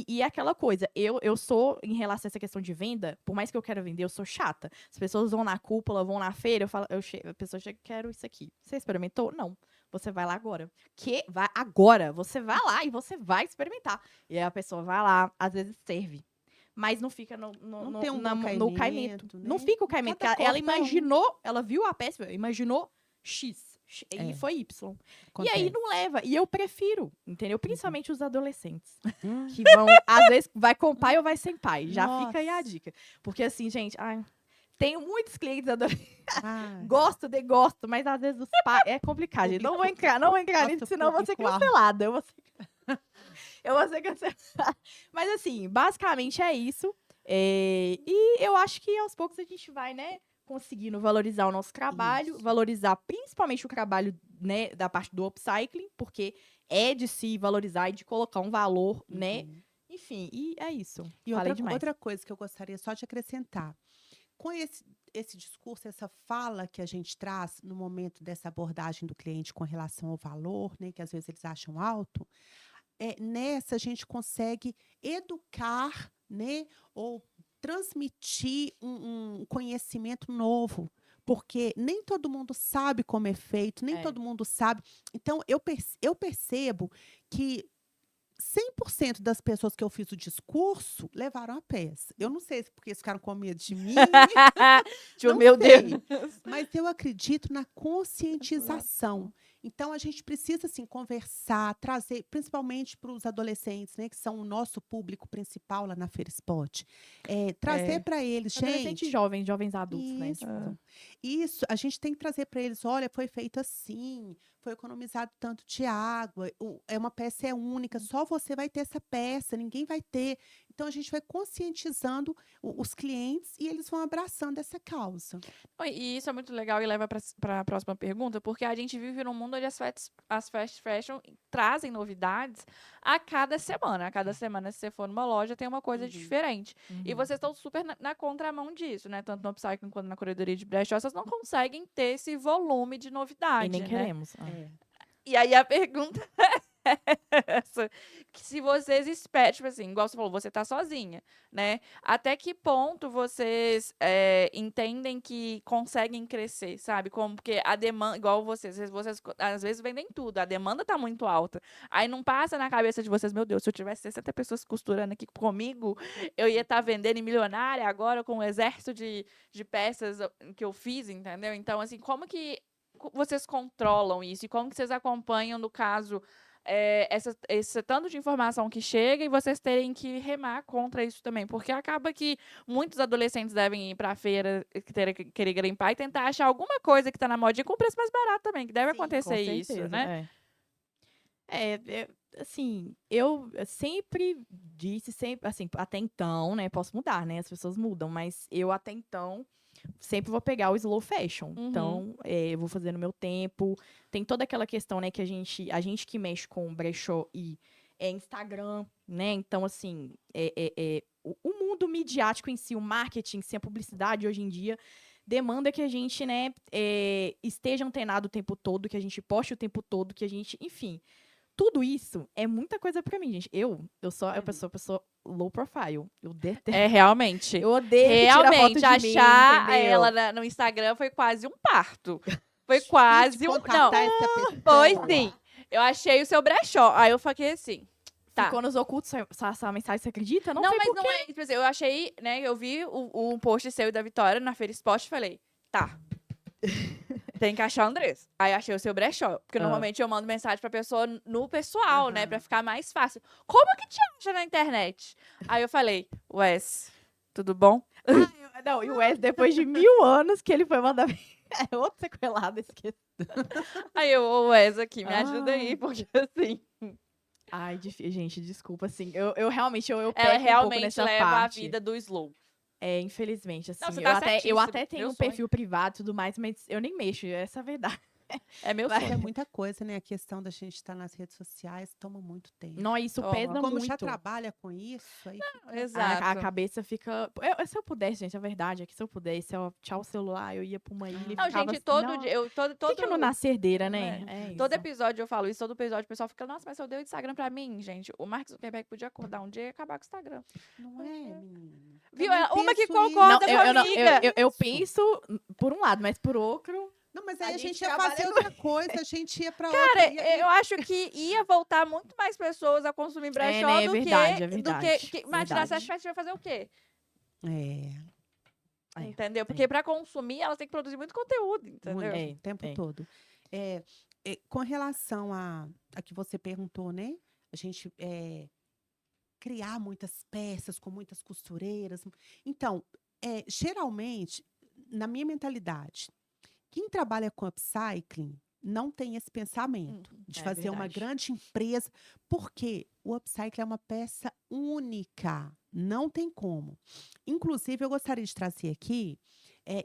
E aquela coisa, eu sou, em relação a essa questão de venda, por mais que eu quero vender, eu sou chata. As pessoas vão na cúpula, vão na feira, a pessoa chega, quero isso aqui. Você experimentou? Não. Você vai lá agora. Vai agora. Você vai lá e você vai experimentar. E aí a pessoa vai lá, às vezes serve. Mas não fica no
tem um bom
no caimento.
caimento,
Não
né?
fica o caimento.
Cada
Ela
corpo é um.
imaginou, ela viu a peça, imaginou X. E foi Y. E aí não leva. E eu prefiro, entendeu? Principalmente os adolescentes. Que vão, às vezes, vai com pai ou vai sem pai. Já fica aí a
Nossa.
dica. Porque assim, gente, tenho muitos clientes adolescentes.
Ah,
Gosto, mas às vezes os pais. É complicado, gente. Não vou entrar nisso,
nosso
senão eu vou ser
público-alvo.
cancelada. Eu vou ser cancelada. Mas assim, basicamente é isso. E eu acho que aos poucos a gente vai, né, conseguindo valorizar o nosso trabalho,
Isso.
valorizar principalmente o trabalho, né, da parte do upcycling, porque é de se valorizar e de colocar um valor, né? Enfim, e é isso.
E
Falei demais.
outra coisa que eu gostaria só de acrescentar. Com esse discurso, essa fala que a gente traz no momento dessa abordagem do cliente com relação ao valor, né, que às vezes eles acham alto, nessa a gente consegue educar, né, ou transmitir um conhecimento novo. Porque nem todo mundo sabe como é feito, nem todo mundo sabe. Então, eu percebo que 100% das pessoas que eu fiz o discurso levaram a peça. Eu não sei se porque eles ficaram com medo de mim. Não
Meu
sei,
Deus.
mas eu acredito na conscientização. Então, a gente precisa, assim, conversar, trazer, principalmente para os adolescentes, né, que são o nosso público principal lá na Feira Spot. Trazer para eles,
Adolescentes
gente.
jovens adultos, né?
Isso. Isso, a gente tem que trazer para eles, olha, foi feito assim, foi economizado tanto de água, uma peça é única, só você vai ter essa peça, ninguém vai ter. Então, a gente vai conscientizando os clientes e eles vão abraçando essa causa.
E isso é muito legal e leva para a próxima pergunta, porque a gente vive num mundo onde as fast fashion trazem novidades a cada semana. A cada semana, se você for numa loja, tem uma coisa diferente. E vocês estão super na contramão disso, né? Tanto no upcycling quanto na curadoria de brechó, vocês não conseguem ter esse volume de novidade,
E nem
né?
queremos.
E aí a pergunta é essa, que se vocês esperam, tipo assim, igual você falou, você tá sozinha, né? Até que ponto vocês entendem que conseguem crescer, sabe? Como porque a demanda, igual vocês às vezes vendem tudo, a demanda tá muito alta. Aí não passa na cabeça de vocês, meu Deus, se eu tivesse 60 pessoas costurando aqui comigo, eu ia estar vendendo em milionária agora com um exército de peças que eu fiz, entendeu? Então, assim, como que vocês controlam isso? E como que vocês acompanham, no caso, esse tanto de informação que chega e vocês terem que remar contra isso também? Porque acaba que muitos adolescentes devem ir para a feira, querer garimpar e tentar achar alguma coisa que está na modinha com preço mais barato também, que deve acontecer isso, né?
Assim, eu sempre disse, assim, até então, né, posso mudar, né, as pessoas mudam, mas eu até então sempre vou pegar o slow fashion. Então, eu vou fazer no meu tempo. Tem toda aquela questão, né, que a gente que mexe com brechó e Instagram, né, então, assim, o mundo midiático em si, o marketing, a publicidade hoje em dia, demanda que a gente, né, esteja antenado o tempo todo, que a gente poste o tempo todo, que a gente, enfim... Tudo isso é muita coisa pra mim, gente. Eu sou a pessoa low profile. Eu detesto.
Realmente.
Eu odeio
Realmente,
que tira foto de mim,
achar
entendeu?
ela no Instagram foi quase um parto. Foi quase um... Não,
Contatar essa pessoa.
foi sim. Eu achei o seu brechó. Aí eu fiquei assim... Tá.
Ficou nos ocultos essa mensagem, você acredita? Não,
Não,
sei
mas
por
não é. Tipo assim, eu achei, né? Eu vi um post seu e da Vitória na Feira Spot e falei, tá. Tem que achar o Andrés. Aí achei o seu brechó. Porque normalmente eu mando mensagem pra pessoa no pessoal, né? Pra ficar mais fácil. Como que te acha na internet? Aí eu falei, Wes, tudo bom?
Não, e o Wes, depois de 1000 anos que ele foi mandar... É outro sequelado, esqueci.
Aí eu, ô Wes aqui, me ajuda aí, porque assim...
Ai, gente, desculpa, assim, eu realmente, eu
Ela
peco um pouco
realmente
nessa
leva
parte.
a vida do slow.
Infelizmente, assim,
Não, você
eu,
tá
até
certíssima,
tenho
meu
um
sonho.
perfil privado e tudo mais, mas eu nem mexo, essa é a verdade.
É meu
Mas
sonho.
é muita coisa, né? A questão da gente estar nas redes sociais toma muito tempo.
Não, isso
Toma.
pesa
Como
muito.
já trabalha com isso, aí fica...
Exato.
A cabeça fica... se eu pudesse, gente, a verdade é que se eu pudesse, tchau o celular, eu ia pra uma ilha e
Não,
ficava
gente,
assim,
todo
não,
dia... Eu, todo,
por que eu não nasci herdeira, né?
Todo
Isso.
episódio eu falo isso, todo episódio o pessoal fica, nossa, mas eu dei o Instagram pra mim, gente. O Mark Zuckerberg podia acordar um dia e acabar com o Instagram.
Não é, menina?
Viu?
Também
Uma que
penso isso.
concorda
Não,
comigo.
eu penso por um lado, mas por outro...
Não, mas aí
A
a
gente
gente ia
trabalha
fazer
com-
outra coisa, a gente ia pra
Cara,
outra.
eu acho que ia voltar muito mais pessoas a consumir brechó
né, é
do
verdade, é
que...
verdade,
Mas tirar
verdade.
essa festa vai fazer o quê?
É,
Entendeu? Porque pra consumir, elas têm que produzir muito conteúdo, entendeu?
muito, o tempo todo. Com relação a que você perguntou, né? A gente criar muitas peças com muitas costureiras. Então, geralmente, na minha mentalidade, quem trabalha com upcycling não tem esse pensamento de fazer uma
verdade.
grande empresa, porque o upcycling é uma peça única, não tem como. Inclusive, eu gostaria de trazer aqui,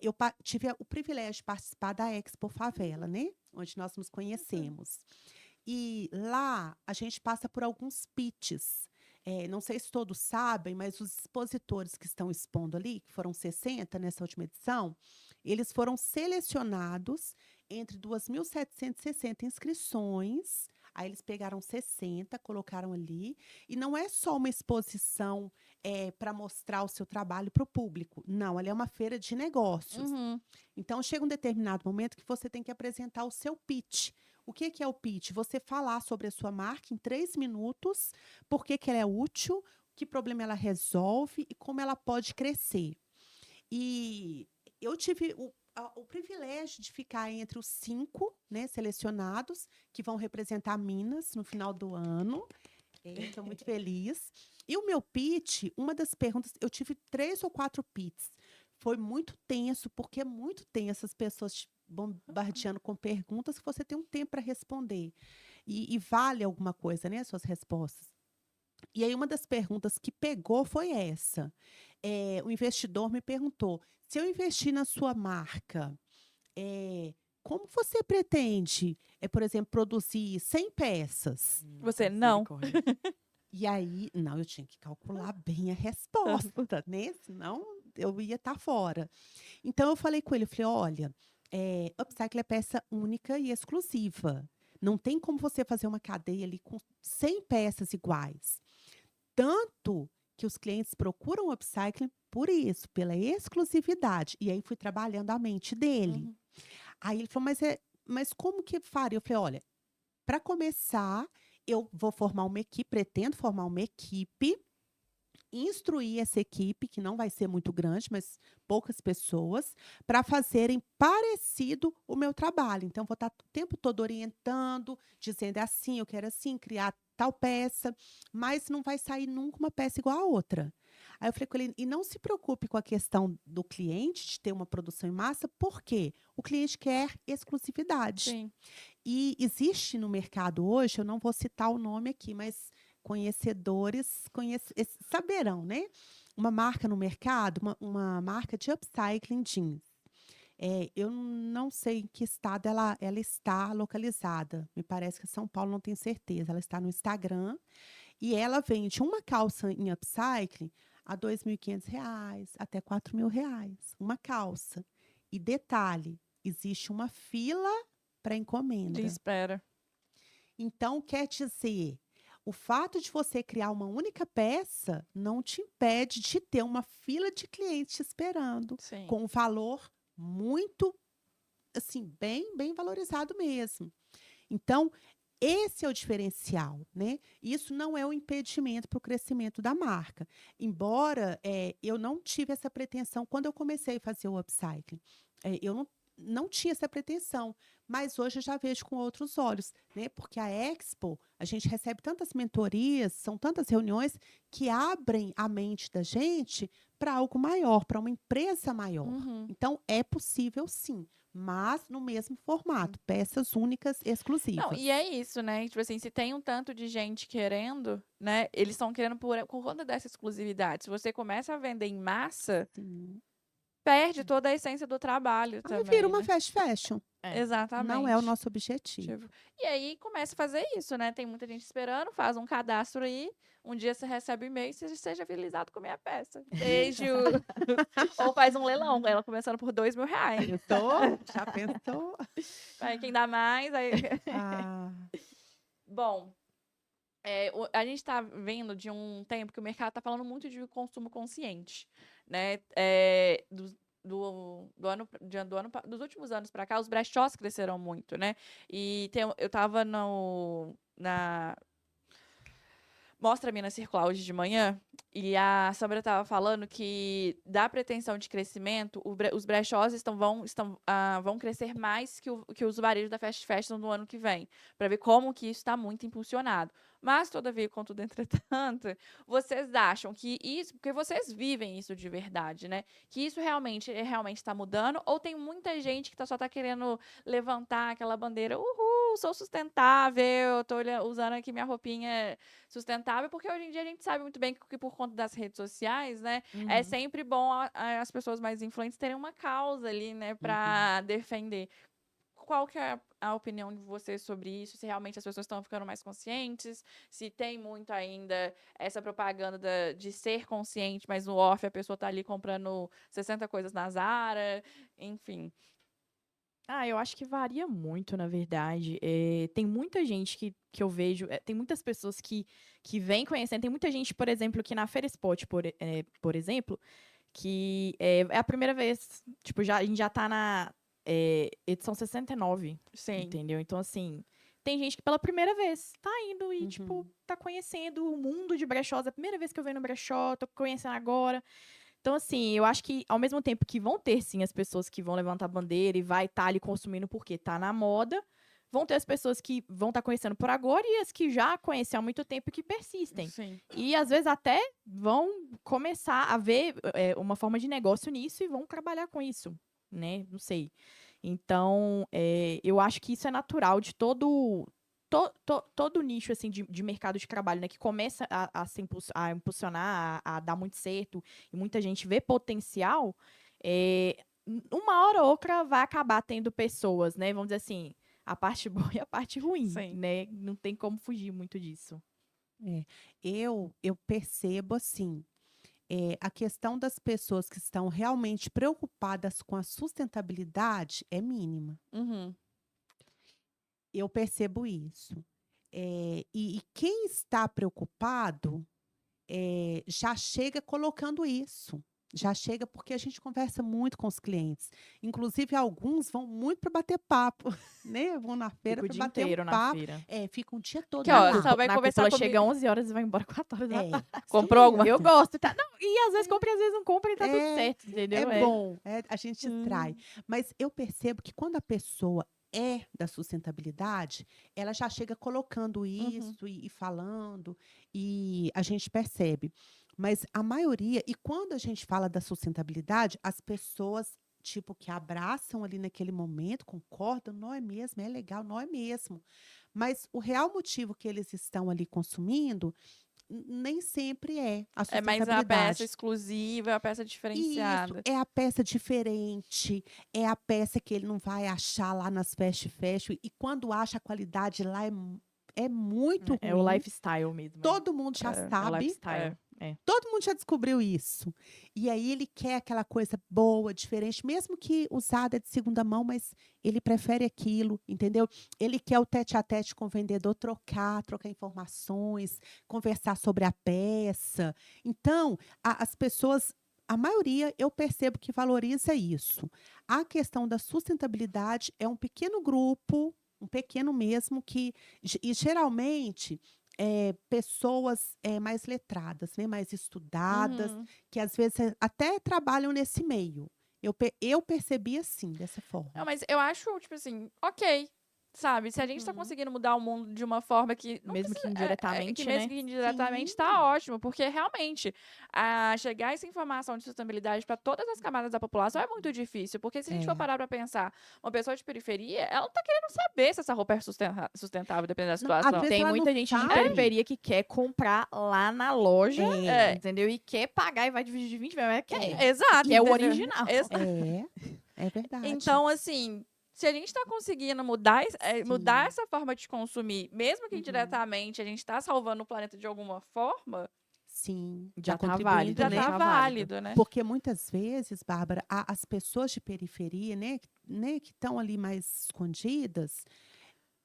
eu tive o privilégio de participar da Expo Favela, né? Onde nós nos conhecemos. E lá a gente passa por alguns pitches. Não sei se todos sabem, mas os expositores que estão expondo ali, que foram 60 nessa última edição, eles foram selecionados entre 2.760 inscrições. Aí eles pegaram 60, colocaram ali. E não é só uma exposição para mostrar o seu trabalho para o público. Não, ali é uma feira de negócios.
Uhum.
Então, chega um determinado momento que você tem que apresentar o seu pitch. O que é o pitch? Você falar sobre a sua marca em 3 minutos, por que ela é útil, que problema ela resolve e como ela pode crescer. E eu tive o privilégio de ficar entre os 5, né, selecionados, que vão representar Minas no final do ano. Estou muito feliz. E o meu pitch, uma das perguntas, eu tive 3 ou 4 pitches. Foi muito tenso, porque é muito tenso as pessoas te bombardeando com perguntas que você tem um tempo para responder. E vale alguma coisa, né, as suas respostas. E aí uma das perguntas que pegou foi essa. O investidor me perguntou: se eu investir na sua marca, como você pretende, por exemplo, produzir 100 peças?
Você não.
Misericórdia.
E aí, não, eu tinha que calcular bem a resposta, né? Senão eu ia estar fora. Então eu falei com ele, eu falei, olha, upcycle é peça única e exclusiva. Não tem como você fazer uma cadeia ali com 100 peças iguais. Tanto que os clientes procuram o upcycling por isso, pela exclusividade. E aí fui trabalhando a mente dele.
Uhum.
Aí ele falou, mas como que faria? Eu falei, olha, para começar, eu vou formar uma equipe, pretendo formar uma equipe, instruir essa equipe, que não vai ser muito grande, mas poucas pessoas, para fazerem parecido o meu trabalho. Então, vou estar o tempo todo orientando, dizendo assim, eu quero assim, criar tal peça, mas não vai sair nunca uma peça igual a outra. Aí eu falei com ele, e não se preocupe com a questão do cliente, de ter uma produção em massa, porque o cliente quer exclusividade.
Sim.
E existe no mercado hoje, eu não vou citar o nome aqui, mas conhecedores saberão, né? Uma marca no mercado, uma marca de upcycling jeans. Eu não sei em que estado ela está localizada. Me parece que São Paulo, não tenho certeza. Ela está no Instagram e ela vende uma calça em upcycling a R$ 2.500 até R$ 4.000. Uma calça. E detalhe, existe uma fila para encomenda.
De espera.
Então, quer dizer, o fato de você criar uma única peça não te impede de ter uma fila de clientes te esperando,
Sim.
com um valor muito, assim, bem valorizado mesmo. Então, esse é o diferencial, né? Isso não é um impedimento para o crescimento da marca. Embora eu não tive essa pretensão quando eu comecei a fazer o upcycling. Eu não tinha essa pretensão, mas hoje eu já vejo com outros olhos, né? Porque a Expo, a gente recebe tantas mentorias, são tantas reuniões que abrem a mente da gente para algo maior, para uma empresa maior.
Uhum.
Então, é possível sim, mas no mesmo formato, peças únicas, exclusivas.
Não, e é isso, né? Tipo assim, se tem um tanto de gente querendo, né? Eles estão querendo por conta dessa exclusividade. Se você começa a vender em massa,
Sim.
perde toda a essência do trabalho
Aí
também,
vira uma
né?
fast fashion.
Exatamente.
Não é o nosso objetivo.
Tipo, e aí começa a fazer isso, né? Tem muita gente esperando, faz um cadastro aí. Um dia você recebe e-mail e você seja felizado com a minha peça. Beijo! Ou faz um leilão, ela começando por R$ 2.000.
Já pensou?
Aí quem dá mais, aí...
Ah,
Bom, a gente está vendo de um tempo que o mercado está falando muito de consumo consciente, né? Dos últimos anos para cá, os brechós cresceram muito, né? E eu estava na Mostra Minas Circular hoje de manhã, e a Samara estava falando que da pretensão de crescimento, os brechós vão crescer mais que os varejos da Fast Fashion no ano que vem, para ver como que isso está muito impulsionado. Mas, todavia, contudo, entretanto, vocês acham que isso, porque vocês vivem isso de verdade, né? Que isso realmente está mudando, ou tem muita gente que só está querendo levantar aquela bandeira, uhul, sou sustentável, estou usando aqui minha roupinha sustentável, porque hoje em dia a gente sabe muito bem que por conta das redes sociais, né, é sempre bom as pessoas mais influentes terem uma causa ali, né, para defender. Qual que é a opinião de vocês sobre isso? Se realmente as pessoas estão ficando mais conscientes? Se tem muito ainda essa propaganda de ser consciente, mas no off a pessoa tá ali comprando 60 coisas na Zara, enfim.
Eu acho que varia muito, na verdade. Tem muita gente que eu vejo, tem muitas pessoas que vêm conhecendo. Tem muita gente, por exemplo, que na Feira Spot, por exemplo, que é a primeira vez. Tipo, a gente já tá na edição 69.
Sim.
Entendeu? Então, assim, tem gente que pela primeira vez tá indo e, tipo, tá conhecendo o mundo de brechós. É a primeira vez que eu venho no brechó, tô conhecendo agora. Então, assim, eu acho que ao mesmo tempo que vão ter, sim, as pessoas que vão levantar a bandeira e vai estar ali consumindo porque tá na moda, vão ter as pessoas que vão estar conhecendo por agora e as que já conhecem há muito tempo e que persistem.
Sim.
E, às vezes, até vão começar a ver uma forma de negócio nisso e vão trabalhar com isso, né? Não sei. Então, eu acho que isso é natural de todo nicho, assim, de mercado de trabalho, né? Que começa a impulsionar, a dar muito certo, e muita gente vê potencial, uma hora ou outra vai acabar tendo pessoas, né? Vamos dizer assim, a parte boa e a parte ruim,
Sim.
né? Não tem como fugir muito disso.
É, eu percebo assim, a questão das pessoas que estão realmente preocupadas com a sustentabilidade é mínima.
Uhum.
Eu percebo isso. E quem está preocupado, já chega colocando isso. Já chega porque a gente conversa muito com os clientes. Inclusive, alguns vão muito para bater papo, né? Vão na feira
Fica o
para
dia
bater um
inteiro na
papo.
feira.
Fica um dia todo
Que, ó,
lá.
só vai
Na
conversar
cúpula
comigo.
chega 11 horas e vai embora 4 horas da tarde.
Isso
Comprou alguma
mesmo.
Eu gosto, tá? Não, e às vezes compra e às vezes não compra e tá tudo
É,
certo, entendeu?
É bom, a gente
Hum.
trai. Mas eu percebo que quando a pessoa é da sustentabilidade, ela já chega colocando isso e falando, e a gente percebe. Mas a maioria, e quando a gente fala da sustentabilidade, as pessoas, tipo, que abraçam ali naquele momento, concordam, não é mesmo, é legal, não é mesmo. Mas o real motivo que eles estão ali consumindo nem sempre é a
É mais a peça
sustentabilidade.
exclusiva, a peça
Isso,
diferenciada.
é a peça diferente, é a peça que ele não vai achar lá nas fast fashion, e quando acha a qualidade lá é muito
É o
ruim.
lifestyle mesmo.
Todo mundo já
É,
É o
sabe,
lifestyle. É.
todo mundo já descobriu isso. E aí ele quer aquela coisa boa, diferente, mesmo que usada de segunda mão, mas ele prefere aquilo, entendeu? Ele quer o tete a tete com o vendedor, trocar informações, conversar sobre a peça. Então, as pessoas, a maioria, eu percebo que valoriza isso. A questão da sustentabilidade é um pequeno grupo, um pequeno mesmo, e geralmente pessoas mais letradas, né, mais estudadas,
Uhum.
que às vezes até trabalham nesse meio. Eu percebi assim, dessa forma.
Não, mas eu acho, tipo assim, ok. Sabe? Se a gente tá
Uhum.
conseguindo mudar o mundo de uma forma que não
Mesmo que
precisa. Que
indiretamente,
mesmo
né?
que indiretamente
Sim.
tá ótimo, porque realmente chegar essa informação de sustentabilidade para todas as camadas da população é muito difícil. Porque se a gente for
É.
parar pra pensar, uma pessoa de periferia, ela não tá querendo saber se essa roupa é sustentável, dependendo da
Não, às
situação.
vezes
Tem
ela não
muita gente de
sabe.
periferia que quer comprar lá na loja,
É.
entendeu? E quer pagar e vai dividir de 20 vezes, mas quer.
Exato.
Que é o
entendeu?
original.
É verdade.
Então, assim, se a gente está conseguindo mudar, mudar
Sim.
essa forma de consumir, mesmo que
Uhum.
indiretamente a gente está salvando o planeta de alguma forma,
Sim,
Já
tá
tá
contribuindo,
válido,
já
né?
já
tá
tá
válido, né?
Porque muitas vezes, Bárbara, as pessoas de periferia, né, que estão ali mais escondidas,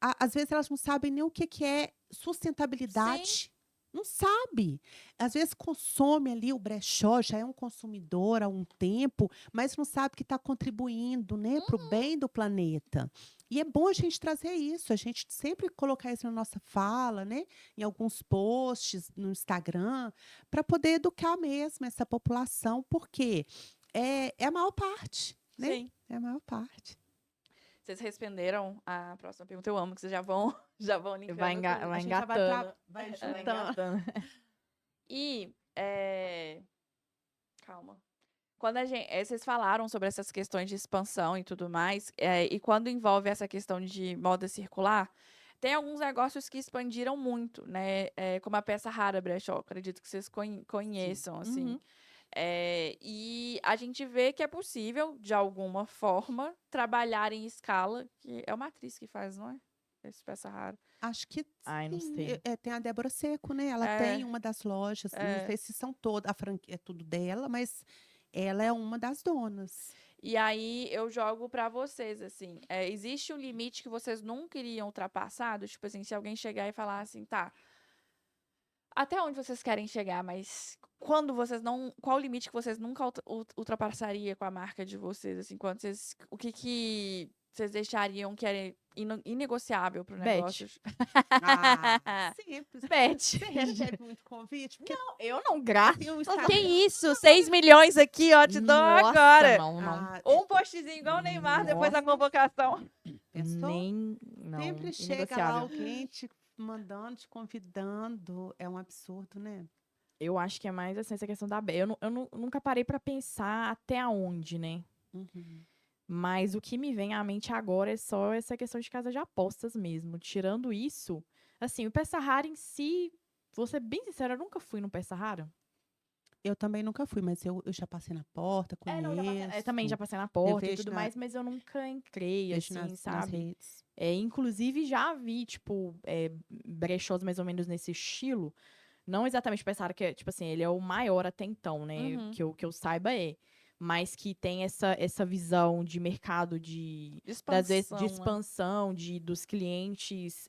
às vezes elas não sabem nem o que é
Sim.
sustentabilidade. Não sabe. Às vezes consome ali o brechó, já é um consumidor há um tempo, mas não sabe que está contribuindo, né, para o bem do planeta. E é bom a gente trazer isso, a gente sempre colocar isso na nossa fala, né, em alguns posts no Instagram, para poder educar mesmo essa população, porque é a maior parte, né?
Sim.
É a maior parte.
Vocês responderam a próxima pergunta. Eu amo que vocês já vão, já vão linkando
Vai
tudo.
A gente já
engatando.
vai
Vai
juntando.
engatando.
E, calma. Quando vocês falaram sobre essas questões de expansão e tudo mais, e quando envolve essa questão de moda circular, tem alguns negócios que expandiram muito, né? Como a peça rara brechó, acredito que vocês conheçam, assim.
Uhum.
E a gente vê que é possível, de alguma forma, trabalhar em escala, que é uma atriz que faz, não é? Essa peça rara.
Acho que
Ai, não
sim.
sei.
Tem a Débora Seco, né? Ela
É,
tem uma das lojas. Não
é.
sei se são todas, a franquia é tudo dela, mas ela é uma das donas.
E aí eu jogo pra vocês, assim, existe um limite que vocês nunca iriam ultrapassar? Tipo assim, se alguém chegar e falar assim, tá, até onde vocês querem chegar, mas quando vocês não, qual o limite que vocês nunca ultrapassaria com a marca de vocês, assim, o que vocês deixariam que era inegociável pro
Beth.
negócio?
Simples.
Beth.
Você recebe muito convite? Porque
Eu não grato.
tem o
Que
Instagram.
isso? 6 milhões aqui, ó, te dou
Nossa,
agora.
Não, não.
Um postzinho igual o Neymar depois da convocação.
Pensou?
Nem. Não.
Sempre chega lá
Inegociável.
alguém te mandando, te convidando. É um absurdo, né?
Eu acho que é mais assim, essa questão da Beth. Eu nunca parei pra pensar até onde, né?
Uhum.
Mas o que me vem à mente agora é só essa questão de casa de apostas mesmo. Tirando isso, assim, o Pé Sahara em si, vou ser bem sincera, eu nunca fui no Pé Sahara.
Eu também nunca fui, mas eu já passei na porta,
Não,
conheço.
também já passei na
Eu
porta e
vejo
tudo
na,
mais, mas eu nunca entrei,
vejo
assim,
nas
sabe?
redes.
Inclusive, já vi, tipo, brechós mais ou menos nesse estilo. Não exatamente pensaram que, tipo assim, ele é o maior até então, né?
Uhum.
Que eu saiba é. Mas que tem essa visão de mercado das vezes, de
Expansão, né?
expansão, dos clientes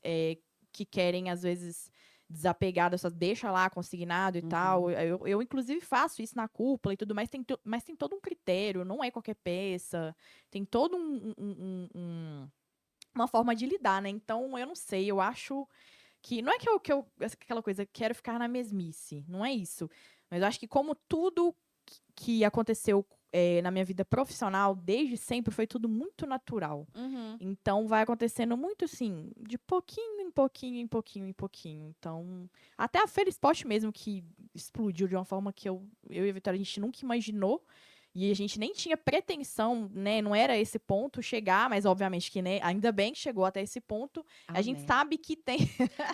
que querem, às vezes, desapegar dessas, deixa lá consignado e tal. Eu, inclusive, faço isso na cúpula e tudo mais, mas tem todo um critério, não é qualquer peça. Tem todo uma forma de lidar, né? Então, eu não sei, eu acho que não é que eu aquela coisa, quero ficar na mesmice, não é isso. Mas eu acho que como tudo que aconteceu na minha vida profissional, desde sempre, foi tudo muito natural.
Uhum.
Então, vai acontecendo muito, assim, de pouquinho em pouquinho, em pouquinho, em pouquinho. Então, até a Feira Spot mesmo, que explodiu de uma forma que eu e a Vitória, a gente nunca imaginou. E a gente nem tinha pretensão, né? Não era esse ponto chegar, mas obviamente que, né? Ainda bem que chegou até esse ponto. A gente
Amém.
sabe que tem.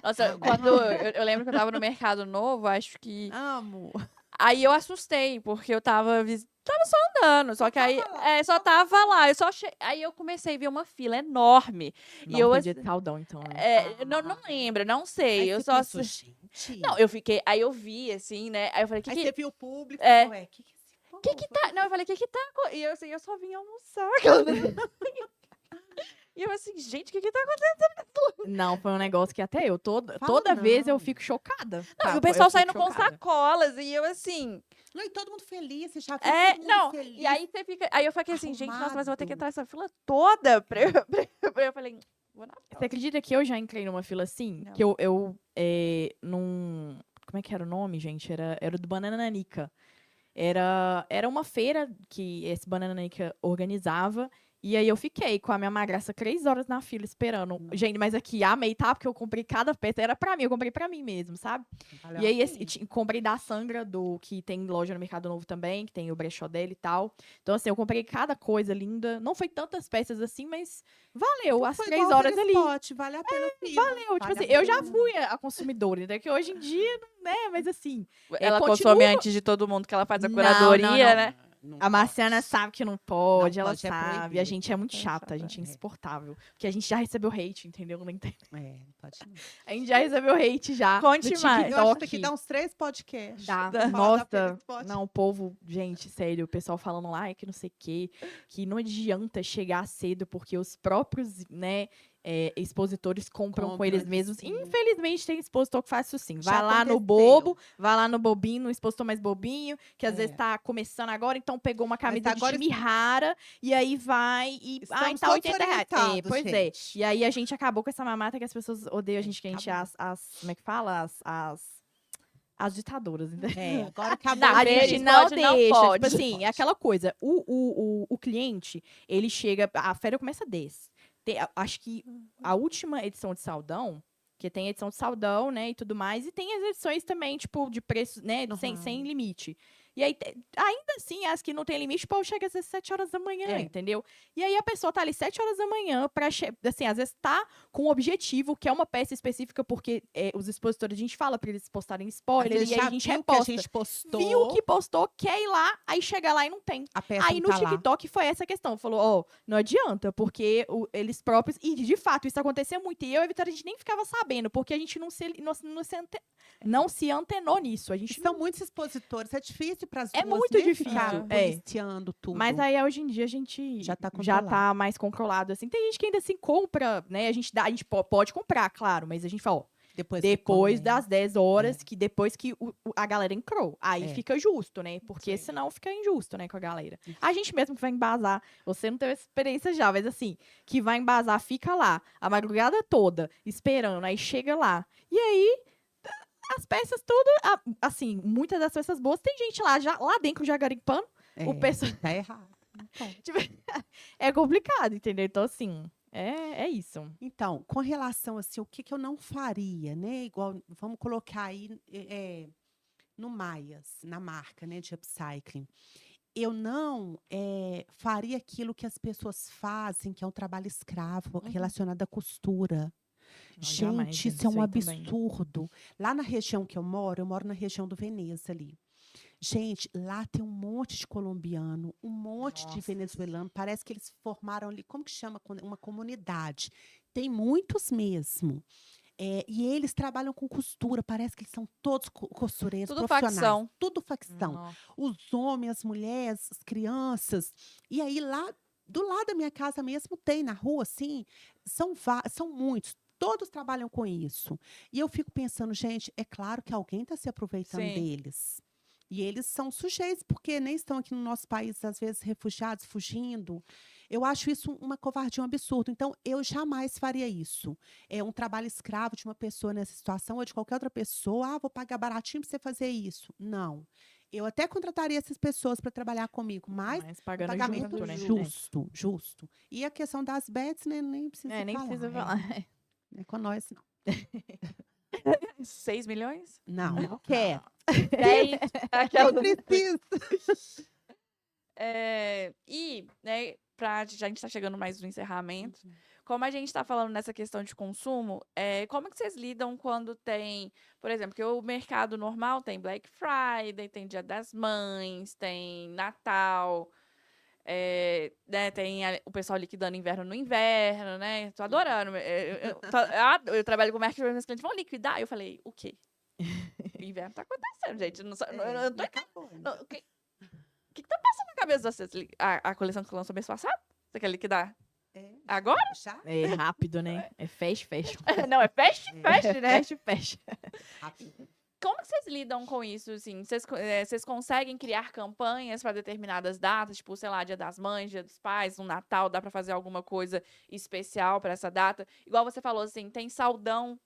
Nossa,
Amém.
quando eu lembro que eu tava no Mercado Novo, acho que.
Amo.
Aí eu assustei, porque eu tava só andando, só que aí
tava lá,
só tava lá. Aí eu comecei a ver uma fila enorme. E
Não
eu
foi dia de saudão, então, né?
não lembro, não sei.
Aí
Eu
você
só
pensou, gente.
Não, eu fiquei, aí eu vi assim, né? Aí eu falei,
Aí você viu o público e
é,
falou, ué, que esse
que
povo?
tá? Não, eu falei, que tá? E eu assim, eu só vim almoçar. E eu assim, gente, que tá acontecendo?
Não, foi um negócio que até eu,
Fala
toda vez eu
não.
fico chocada.
Não, e
Tá?
o
Eu
pessoal
fico
saindo com
chocada.
sacolas, e eu assim,
Não, e todo mundo feliz, você já viu todo mundo
não,
feliz.
e aí você fica, aí eu falei assim, gente, nossa, mas eu vou ter que
arrumado.
entrar nessa fila toda eu falei, vou na
Você
próxima.
acredita que eu já entrei numa fila assim?
Não.
Que num. Como é que era o nome, gente? Era do Banana Nanica. Era uma feira que esse Banana Nanica organizava. E aí eu fiquei com a minha madrasta 3 horas na fila esperando. Gente, mas aqui, amei, tá? Porque eu comprei cada peça. Era pra mim, eu comprei pra mim mesmo, sabe?
Valeu
E
a
aí
pena.
comprei da Sangra, que tem loja no Mercado Novo também, que tem o brechó dele e tal. Então, assim, eu comprei cada coisa linda. Não foi tantas peças assim, mas valeu. As
Foi
3
igual
horas
aquele
ali.
spot, vale a pena o fila.
Valeu. Tipo
Vale
assim,
a
eu já
pena.
fui a consumidora, né? Que hoje em dia, né? Mas assim,
Ela
continuo.
consome antes de todo mundo que ela faz a
Não,
curadoria,
não.
né?
Não
A Marciana
pode.
sabe que não pode, ela
pode, é
sabe. A
proibido.
gente é muito chata, a gente é insuportável. Porque a gente já recebeu hate, entendeu?
Não pode não.
A gente já recebeu hate já.
Conte
no
mais.
Eu acho que tem
TikTok.
que dar uns 3 podcasts.
Dá.
pra falar da Feira
Nossa,
Spot.
não, o povo, gente, sério, o pessoal falando lá, que não sei o quê, que não adianta chegar cedo, porque os próprios, né, expositores compram com
Compram
eles
eles,
mesmos.
sim.
Infelizmente, tem expositor que faz isso sim. Vai
Já
lá no
aconteceu.
bobo, vai lá no bobinho, no expositor mais bobinho, que às
É.
vezes tá começando agora, então pegou uma camisa de
agora
time rara, e aí vai e.
Estamos
tá
todos
R$80.
orientados,
Pois é.
gente.
E aí a gente acabou com essa mamata que as pessoas odeiam a gente, que a gente é
acabou.
como é que fala? As ditadoras, entendeu?
Agora acabou.
Na
A
feira
gente
Spot
não
não
deixa.
pode.
Tipo assim, é aquela coisa. O cliente, ele chega. A feira começa 10. Acho que a última edição de Saldão, que tem a edição de Saldão, né, e tudo mais, e tem as edições também, tipo, de preço, né, sem limite. E aí, ainda assim, as que não tem limite, pô, chega às vezes 7 horas da manhã, entendeu? E aí a pessoa tá ali 7 horas da manhã pra, assim, às vezes tá com um objetivo, que é uma peça específica, porque os expositores, a gente fala pra eles postarem spoiler, e aí a gente
viu que
reposta.
a gente postou.
Viu que postou, quer ir lá, aí chega lá e não tem.
A peça
Aí
não
no
tá lá.
TikTok foi essa questão. Falou, ó, não adianta, porque eles próprios. E de fato, isso acontecia muito. E eu e a Vitória, a gente nem ficava sabendo, porque a gente não se antenou nisso. A gente
São muitos expositores, é difícil para as duas,
É muito
né,
difícil,
ficar
é.
policiando tudo.
Mas aí, hoje em dia, a gente
Já tá
já
controlado.
tá mais controlado, assim. Tem gente que ainda assim compra, né? A gente pode comprar, claro, mas a gente fala, ó, depois das 10 horas, que depois que a galera entrou. Aí fica justo, né? Porque senão fica injusto, né, com a galera. A gente mesmo que vai embasar, você não teve essa experiência já, mas assim, que vai embasar, fica lá a madrugada toda, esperando, aí chega lá. E aí, as peças tudo, assim, muitas das peças boas, tem gente lá dentro já garimpando. O pessoal
Tá errado.
tipo, é complicado, entendeu? Então, assim, é isso.
Então, com relação assim, o que eu não faria, né? Igual, vamos colocar aí no Maias, na marca, né, de upcycling. eu não faria aquilo que as pessoas fazem, que é um trabalho escravo relacionado à costura.
Não, jamais,
Gente,
gente,
isso é
isso
um
aí também.
absurdo. Lá na região que eu moro na região do Veneza ali. Gente, lá tem um monte de colombiano, um monte de
Nossa.
venezuelano. Parece que eles formaram ali, como que chama? Uma comunidade. Tem muitos mesmo. E eles trabalham com costura, parece que eles são todos costureiros,
Tudo
profissionais.
facção.
Tudo facção.
Nossa.
Os homens, as mulheres, as crianças. E aí, lá do lado da minha casa mesmo, tem na rua, assim, são muitos. Todos trabalham com isso. E eu fico pensando, gente, é claro que alguém está se aproveitando
Sim.
deles. E eles são sujeitos, porque nem estão aqui no nosso país, às vezes, refugiados, fugindo. Eu acho isso uma covardia, um absurdo. Então, eu jamais faria isso. É um trabalho escravo de uma pessoa nessa situação ou de qualquer outra pessoa. Ah, vou pagar baratinho para você fazer isso. Não. Eu até contrataria essas pessoas para trabalhar comigo, mas
Mas
um
pagando
pagamento
junto, né?
justo, justo. E a questão das bets, né, nem precisa
Nem
falar.
precisa falar.
Não é com nós, não.
6 milhões?
Não, não quer.
10? Aquela
Não precisa.
E, né, a gente tá chegando mais no encerramento. Como a gente tá falando nessa questão de consumo, como que vocês lidam quando tem, por exemplo, que o mercado normal tem Black Friday, tem Dia das Mães, tem Natal, né, tem o pessoal liquidando inverno no inverno, né? Tô adorando. Eu trabalho com marketing, meus clientes vão liquidar. Eu falei, o quê? O inverno tá acontecendo, gente. Eu não tô
Acabou.
não, o que tá passando na cabeça de vocês? A coleção que lançou mês passado? Você quer liquidar? Agora?
Já?
É rápido, né? É fast fashion.
Não, é fast, né?
Fast fashion.
Rápido.
Como que vocês lidam com isso, assim? Vocês conseguem criar campanhas para determinadas datas? Tipo, sei lá, Dia das Mães, Dia dos Pais, no Natal, dá para fazer alguma coisa especial para essa data? Igual você falou, assim, tem saldão,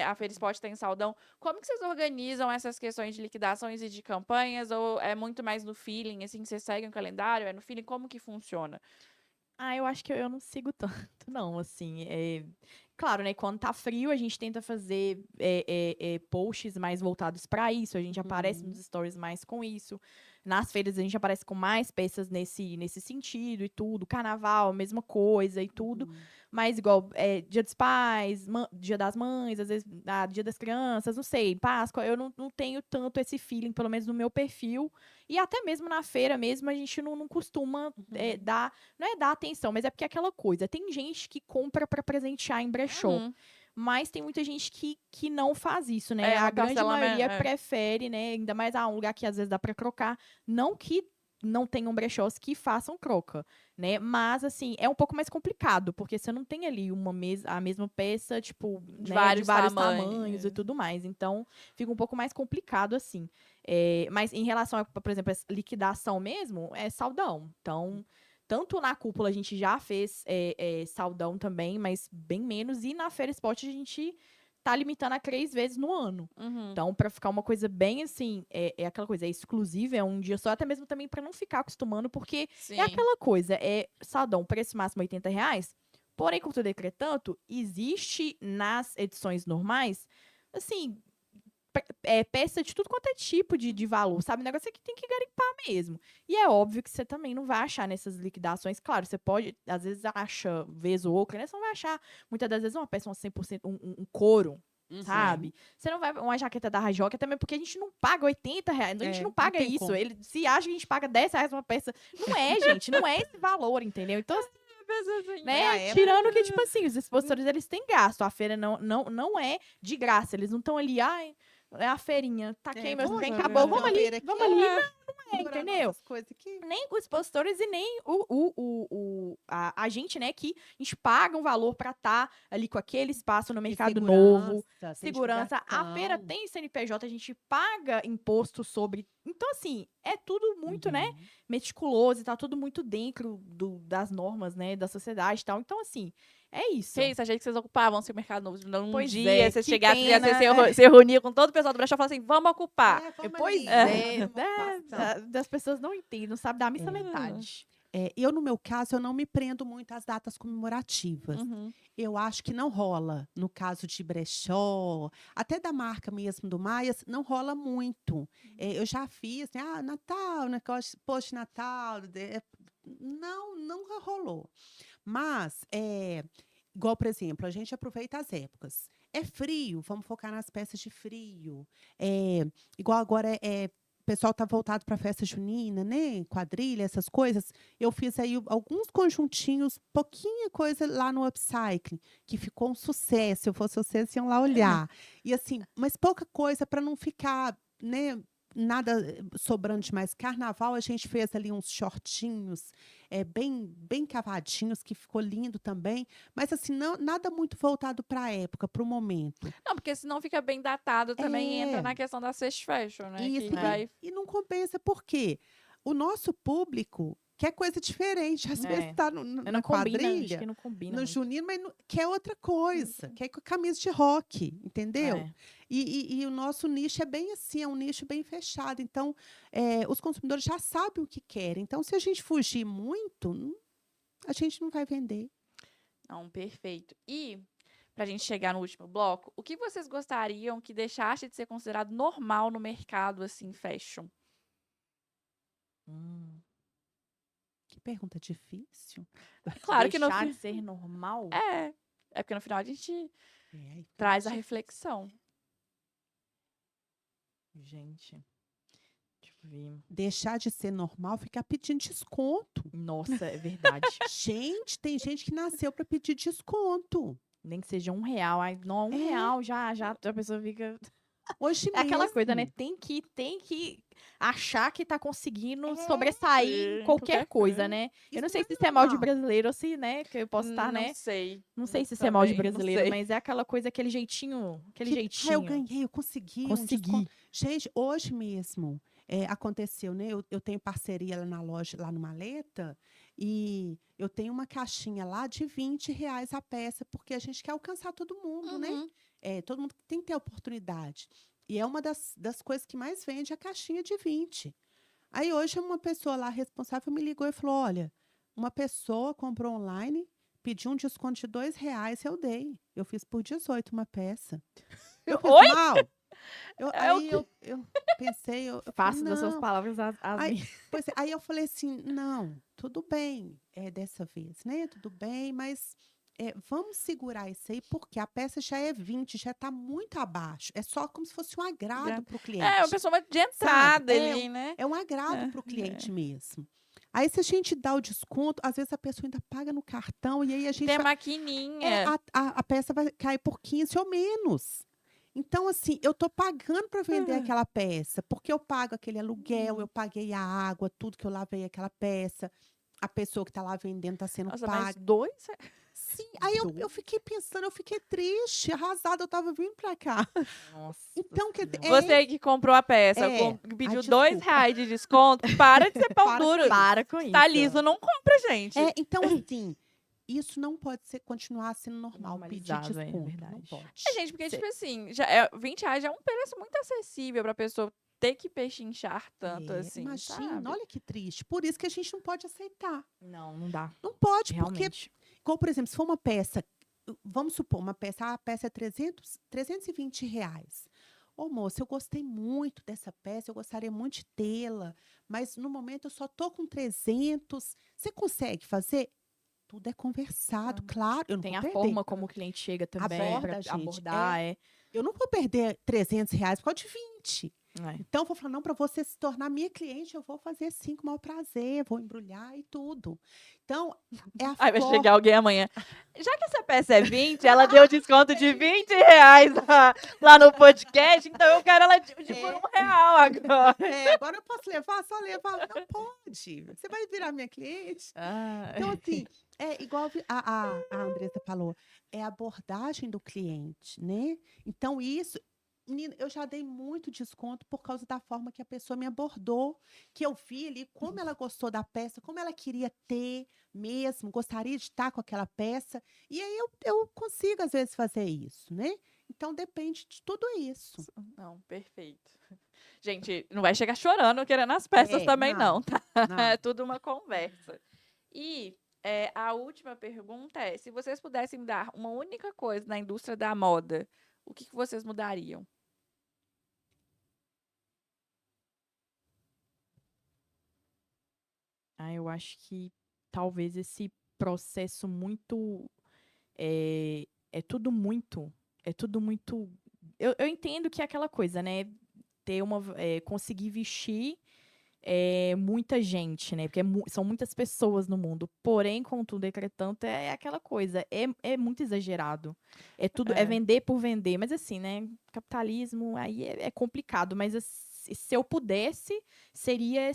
a Feira Spot tem saldão. Como que vocês organizam essas questões de liquidações e de campanhas? Ou é muito mais no feeling, assim, vocês seguem o calendário? É no feeling? Como que funciona?
Eu acho que eu não sigo tanto, não, assim. Claro, né? Quando tá frio, a gente tenta fazer posts mais voltados para isso. A gente aparece nos stories mais com isso. Nas feiras, a gente aparece com mais peças nesse sentido e tudo. Carnaval, mesma coisa e tudo. Mas, igual, Dia dos Pais, Dia das Mães, às vezes, Dia das Crianças, não sei, Páscoa, eu não tenho tanto esse feeling, pelo menos no meu perfil. E até mesmo na feira mesmo, a gente não costuma dar. Não é dar atenção, mas é porque é aquela coisa. Tem gente que compra para presentear em brechó. Mas tem muita gente que não faz isso, né? A grande maioria prefere, né? Ainda mais um lugar que às vezes dá para trocar. Não que não tenham brechós que façam troca, né? Mas, assim, é um pouco mais complicado, porque você não tem ali a mesma peça, tipo,
De
né,
vários
tamanhos e tudo mais. Então, fica um pouco mais complicado, assim. Mas em relação a, por exemplo, a liquidação mesmo, é saldão. Então, tanto na cúpula a gente já fez saldão também, mas bem menos. E na Feira Spot a gente tá limitando a 3 vezes no ano. Então, pra ficar uma coisa bem assim, é aquela coisa, é exclusiva, é um dia só, até mesmo também pra não ficar acostumando, porque
Sim.
é aquela coisa, saldão, preço máximo R$80, porém, contudo, entretanto, existe nas edições normais, assim, peça de tudo quanto é tipo de valor, sabe? O negócio é que tem que garimpar mesmo. E é óbvio que você também não vai achar nessas liquidações. Claro, você pode, às vezes, acha vez ou outra, né? Você não vai achar, muitas das vezes, uma peça, 100%, um couro, sabe? Você não vai, uma jaqueta da Rajoca, também porque a gente não paga R$80, a gente não paga
não tem
isso.
como.
Ele se acha que a gente paga R$10 uma peça. Não é, gente, não é esse valor, entendeu? Então, né? Tirando que, tipo assim, os expositores, eles têm gasto. A feira não é de graça. Eles não estão ali, é a feirinha, taquei meus trem, acabou, vamos ali. Não é, entendeu? Nem os expositores e nem a gente, né, que a gente paga um valor pra estar ali com aquele espaço no mercado novo. Segurança. A feira tem CNPJ, a gente paga imposto sobre. Então, assim, é tudo muito, né, meticuloso e tá tudo muito dentro das normas, né, da sociedade e tal. Então, assim, é isso.
Que isso, achei que vocês ocupavam seu mercado novo. Num
Pois
dia,
é,
vocês
que
chegassem,
pena,
se reunia com todo o pessoal do brechó e falavam assim, vamos ocupar.
Pois é, das pessoas não entendem, não sabem da missa metade.
eu, no meu caso, eu não me prendo muito às datas comemorativas.
Uhum.
Eu acho que não rola, no caso de brechó, até da marca mesmo do Maias, não rola muito. Eu já fiz, né? Natal, negócio, post Natal, não rolou. Mas, igual, por exemplo, a gente aproveita as épocas. É frio, vamos focar nas peças de frio. Igual agora o pessoal está voltado para a festa junina, né? Quadrilha, essas coisas. Eu fiz aí alguns conjuntinhos, pouquinha coisa lá no Upcycling, que ficou um sucesso. Se eu fosse vocês, iam lá olhar. E assim, mas pouca coisa para não ficar, né? Nada sobrando demais. Carnaval, a gente fez ali uns shortinhos bem cavadinhos, que ficou lindo também. Mas assim, nada muito voltado para a época, para o momento.
Não, porque senão fica bem datado também e entra
É.
na questão da fast fashion, né?
Isso,
Que vai...
e não compensa, porque o nosso público quer coisa diferente. Às vezes está
Não
na
combina, acho
quadrilha,
que não combina
no
muito.
junino, mas quer outra coisa, quer com camisa de rock, entendeu?
É.
E o nosso nicho é bem assim, é um nicho bem fechado. Então, os consumidores já sabem o que querem. Então, se a gente fugir muito, a gente não vai vender.
Não, perfeito. E, pra gente chegar no último bloco, o que vocês gostariam que deixasse de ser considerado normal no mercado, assim, fashion?
Que pergunta difícil.
Claro que no
Deixar
fim...
de ser normal?
É porque no final a gente
Aí
traz a
fica
reflexão.
Gente, deixa eu ver.
deixar de ser normal, ficar pedindo desconto.
Nossa, é verdade.
Gente, tem gente que nasceu para pedir desconto.
Nem que seja R$1. Ai, não, R$1 já a pessoa fica...
Hoje
É aquela
mesmo.
coisa, né? Tem que achar que tá conseguindo
É,
sobressair em qualquer coisa, né? Eu não
Isso
sei
não
se
é
isso é mal de
normal.
brasileiro ou se, né? Que eu posso estar,
Não
né?
sei.
Não sei se isso é mal de
Também, não
brasileiro,
sei.
mas é aquela coisa, aquele jeitinho. Aquele
Eu
jeitinho.
ganhei, eu consegui.
Consegui.
Gente, hoje mesmo aconteceu, né? Eu tenho parceria lá na loja, lá no Maleta, e eu tenho uma caixinha lá de R$20 a peça, porque a gente quer alcançar todo mundo, né?
Uhum.
Todo mundo tem que ter oportunidade. E é uma das coisas que mais vende a caixinha de 20. Aí hoje uma pessoa lá responsável me ligou e falou: olha, uma pessoa comprou online, pediu um desconto de R$2, eu dei. Eu fiz por 18 uma peça. Eu fiz
Oi?
mal?
É o
Aí
quê?
eu pensei, eu falei,
Faço das suas
não.
palavras as
Aí,
minhas.
pois é, aí eu falei assim, não, tudo bem, dessa vez, né? Tudo bem, mas vamos segurar isso aí, porque a peça já é 20, já está muito abaixo. É só como se fosse um agrado para o cliente.
É uma pessoa de entrada
Sabe?
ali, né?
É um agrado para o cliente mesmo. Aí, se a gente dá o desconto, às vezes a pessoa ainda paga no cartão, e aí a gente
Tem a
vai,
maquininha.
a peça vai cair por 15 ou menos. Então, assim, eu estou pagando para vender aquela peça, porque eu pago aquele aluguel, eu paguei a água, tudo que eu lavei aquela peça, a pessoa que está lá vendendo está sendo
Nossa, mas
paga.
dois?
Sim, aí eu fiquei pensando, eu fiquei triste, arrasada, eu estava vindo para cá.
Nossa.
Então,
Você que comprou a peça, pediu R$2 de desconto, para de ser pau
Para com
duro.
isso.
Para com isso.
Tá liso, não compra, gente.
Então, assim, isso não pode continuar sendo normal, pedir
Normalizado, é
desconto. Não
verdade.
pode.
Gente, porque,
Cê-
tipo assim, R$20 já é um preço muito acessível pra pessoa ter que pechinchar tanto assim,
Imagina,
sabe?
olha que triste. Por isso que a gente não pode aceitar.
Não dá.
Não pode, porque,
Realmente.
como, por exemplo, se for uma peça, vamos supor, uma peça, a peça é R$320. Ô, moça, eu gostei muito dessa peça, eu gostaria muito de tê-la, mas no momento eu só tô com 300. Você consegue fazer? Tudo é conversado, claro. Eu não
Tem
vou
a
perder.
forma como o cliente chega também
Aborda,
para
gente,
abordar.
Eu não vou perder R$300 por causa de 20.
É.
Então, eu vou falar, não, para você se tornar minha cliente, eu vou fazer sim com o maior prazer, vou embrulhar e tudo. Então, é a
Aí vai
forma.
chegar alguém amanhã. Já que essa peça é 20, ela deu desconto de R$20 lá no podcast, então eu quero ela de por R$1 agora.
Agora eu posso levar, só levar. Não pode. Você vai virar minha cliente. Então, assim, igual a Andressa falou, é a abordagem do cliente, né? Então, isso. Menina, eu já dei muito desconto por causa da forma que a pessoa me abordou, que eu vi ali como ela gostou da peça, como ela queria ter mesmo, gostaria de estar com aquela peça. E aí eu consigo, às vezes, fazer isso, né? Então, depende de tudo isso.
Não, perfeito. Gente, não vai chegar chorando querendo as peças também, não, tá?
não.
É tudo uma conversa. E a última pergunta é: se vocês pudessem mudar uma única coisa na indústria da moda, o que vocês mudariam?
Eu acho que talvez esse processo muito. É tudo muito. É tudo muito. Eu entendo que é aquela coisa, né? Conseguir vestir muita gente, né? Porque são muitas pessoas no mundo. Porém, contudo, entretanto, é aquela coisa. É muito exagerado. É vender por vender. Mas assim, né? Capitalismo aí é complicado. Mas se eu pudesse, seria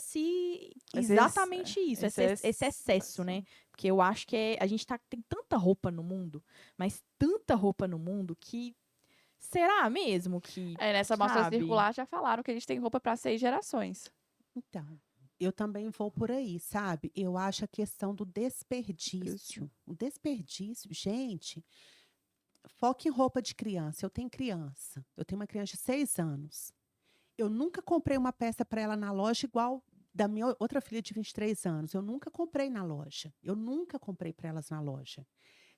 exatamente isso. Esse excesso, né? Porque eu acho que a gente tem tanta roupa no mundo, mas tanta roupa no mundo que será mesmo que,
Nessa mostra
sabe?
circular já falaram que a gente tem roupa para 6 gerações.
Então, eu também vou por aí, sabe? Eu acho a questão do desperdício. O desperdício, gente, foca em roupa de criança. Eu tenho criança. Eu tenho uma criança de 6 anos. Eu nunca comprei uma peça para ela na loja igual da minha outra filha de 23 anos. Eu nunca comprei na loja. Eu nunca comprei para elas na loja.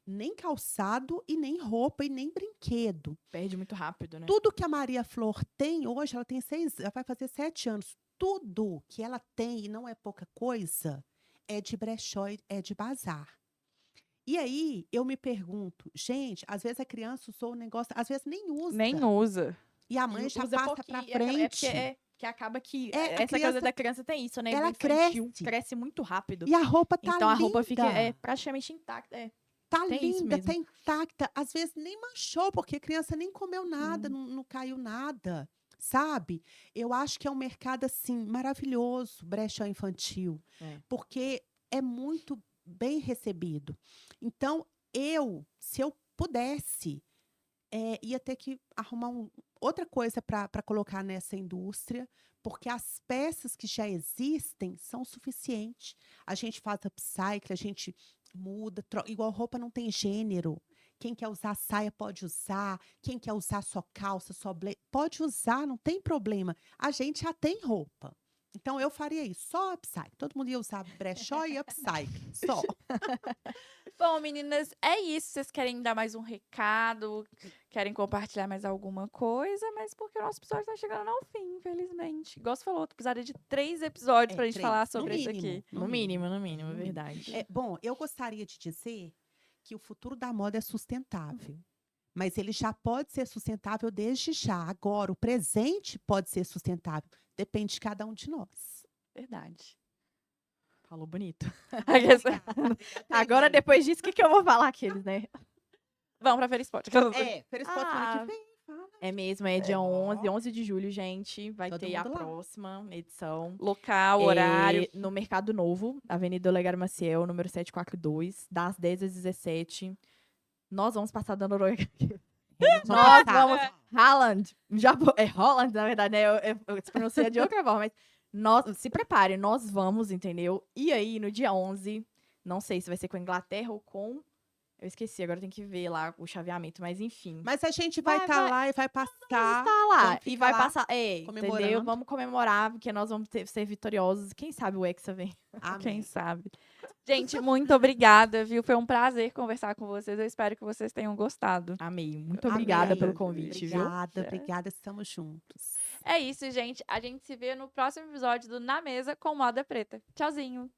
Nem calçado e nem roupa e nem brinquedo.
Perde muito rápido, né?
Tudo que a Maria Flor tem hoje, ela vai fazer 7 anos. Tudo que ela tem, e não é pouca coisa, é de brechó, é de bazar. E aí, eu me pergunto, gente, às vezes a criança usou o negócio, às vezes nem usa.
Nem usa.
E a mãe já
Usa
passa pra
pouquinho,
frente.
que acaba que
A
essa
criança,
coisa da criança tem isso, né?
ela
Do infantil,
cresce.
cresce muito rápido.
E a roupa tá
então a
linda.
roupa fica praticamente intacta.
Tá
tem isso
linda,
mesmo.
tá intacta. Às vezes nem manchou, porque a criança nem comeu nada, não caiu nada. Sabe? Eu acho que é um mercado, assim, maravilhoso, brechó infantil. Porque é muito bem recebido. Então, se eu pudesse, ia ter que arrumar outra coisa para colocar nessa indústria, porque as peças que já existem são suficientes. A gente faz upcycle, a gente muda, igual roupa não tem gênero. Quem quer usar saia pode usar, quem quer usar só calça, só blazer, pode usar, não tem problema. A gente já tem roupa. Então, eu faria isso, só upcycle. Todo mundo ia usar brechó e upcycle, só.
Bom, meninas, é isso. Vocês querem dar mais um recado? Querem compartilhar mais alguma coisa? Mas porque o nosso episódio tá chegando ao fim, infelizmente. Igual você falou, tu precisaria de 3 episódios pra gente
3,
falar
no
sobre isso
mínimo,
aqui.
No mínimo, é verdade.
Bom, eu gostaria de dizer que o futuro da moda é sustentável. Mas ele já pode ser sustentável desde já. Agora, o presente pode ser sustentável. Depende de cada um de nós.
Verdade.
Falou bonito.
Agora,
depois disso, o que eu vou falar aqueles, né?
Vamos pra Ferispot.
Feliz semana que vem.
É mesmo, é dia 11 de julho, gente. Vai
Todo
ter a
mundo lá.
próxima edição.
Local, horário.
No Mercado Novo, Avenida Olegário Maciel, número 742, das 10 às 17. Nós vamos passar dando Nós vamos. Haaland. Holland, na verdade, né? Eu se pronuncia de outra forma, mas se prepare, nós vamos, entendeu? E aí, no dia 11, não sei se vai ser com a Inglaterra ou com. Eu esqueci, agora tem que ver lá o chaveamento, mas enfim.
Mas a gente vai estar lá e vai passar.
Tá lá
vamos
e
ficar
vai
lá
passar. Entendeu?
comemorando.
Vamos comemorar, porque nós vamos ser vitoriosos. Quem sabe o Hexa vem.
Quem sabe. Gente, muito obrigada, viu? Foi um prazer conversar com vocês. Eu espero que vocês tenham gostado.
Amei. Muito obrigada pelo
Amei.
convite, viu?
Obrigada, estamos juntos.
É isso, gente. A gente se vê no próximo episódio do Na Mesa com Moda Preta. Tchauzinho.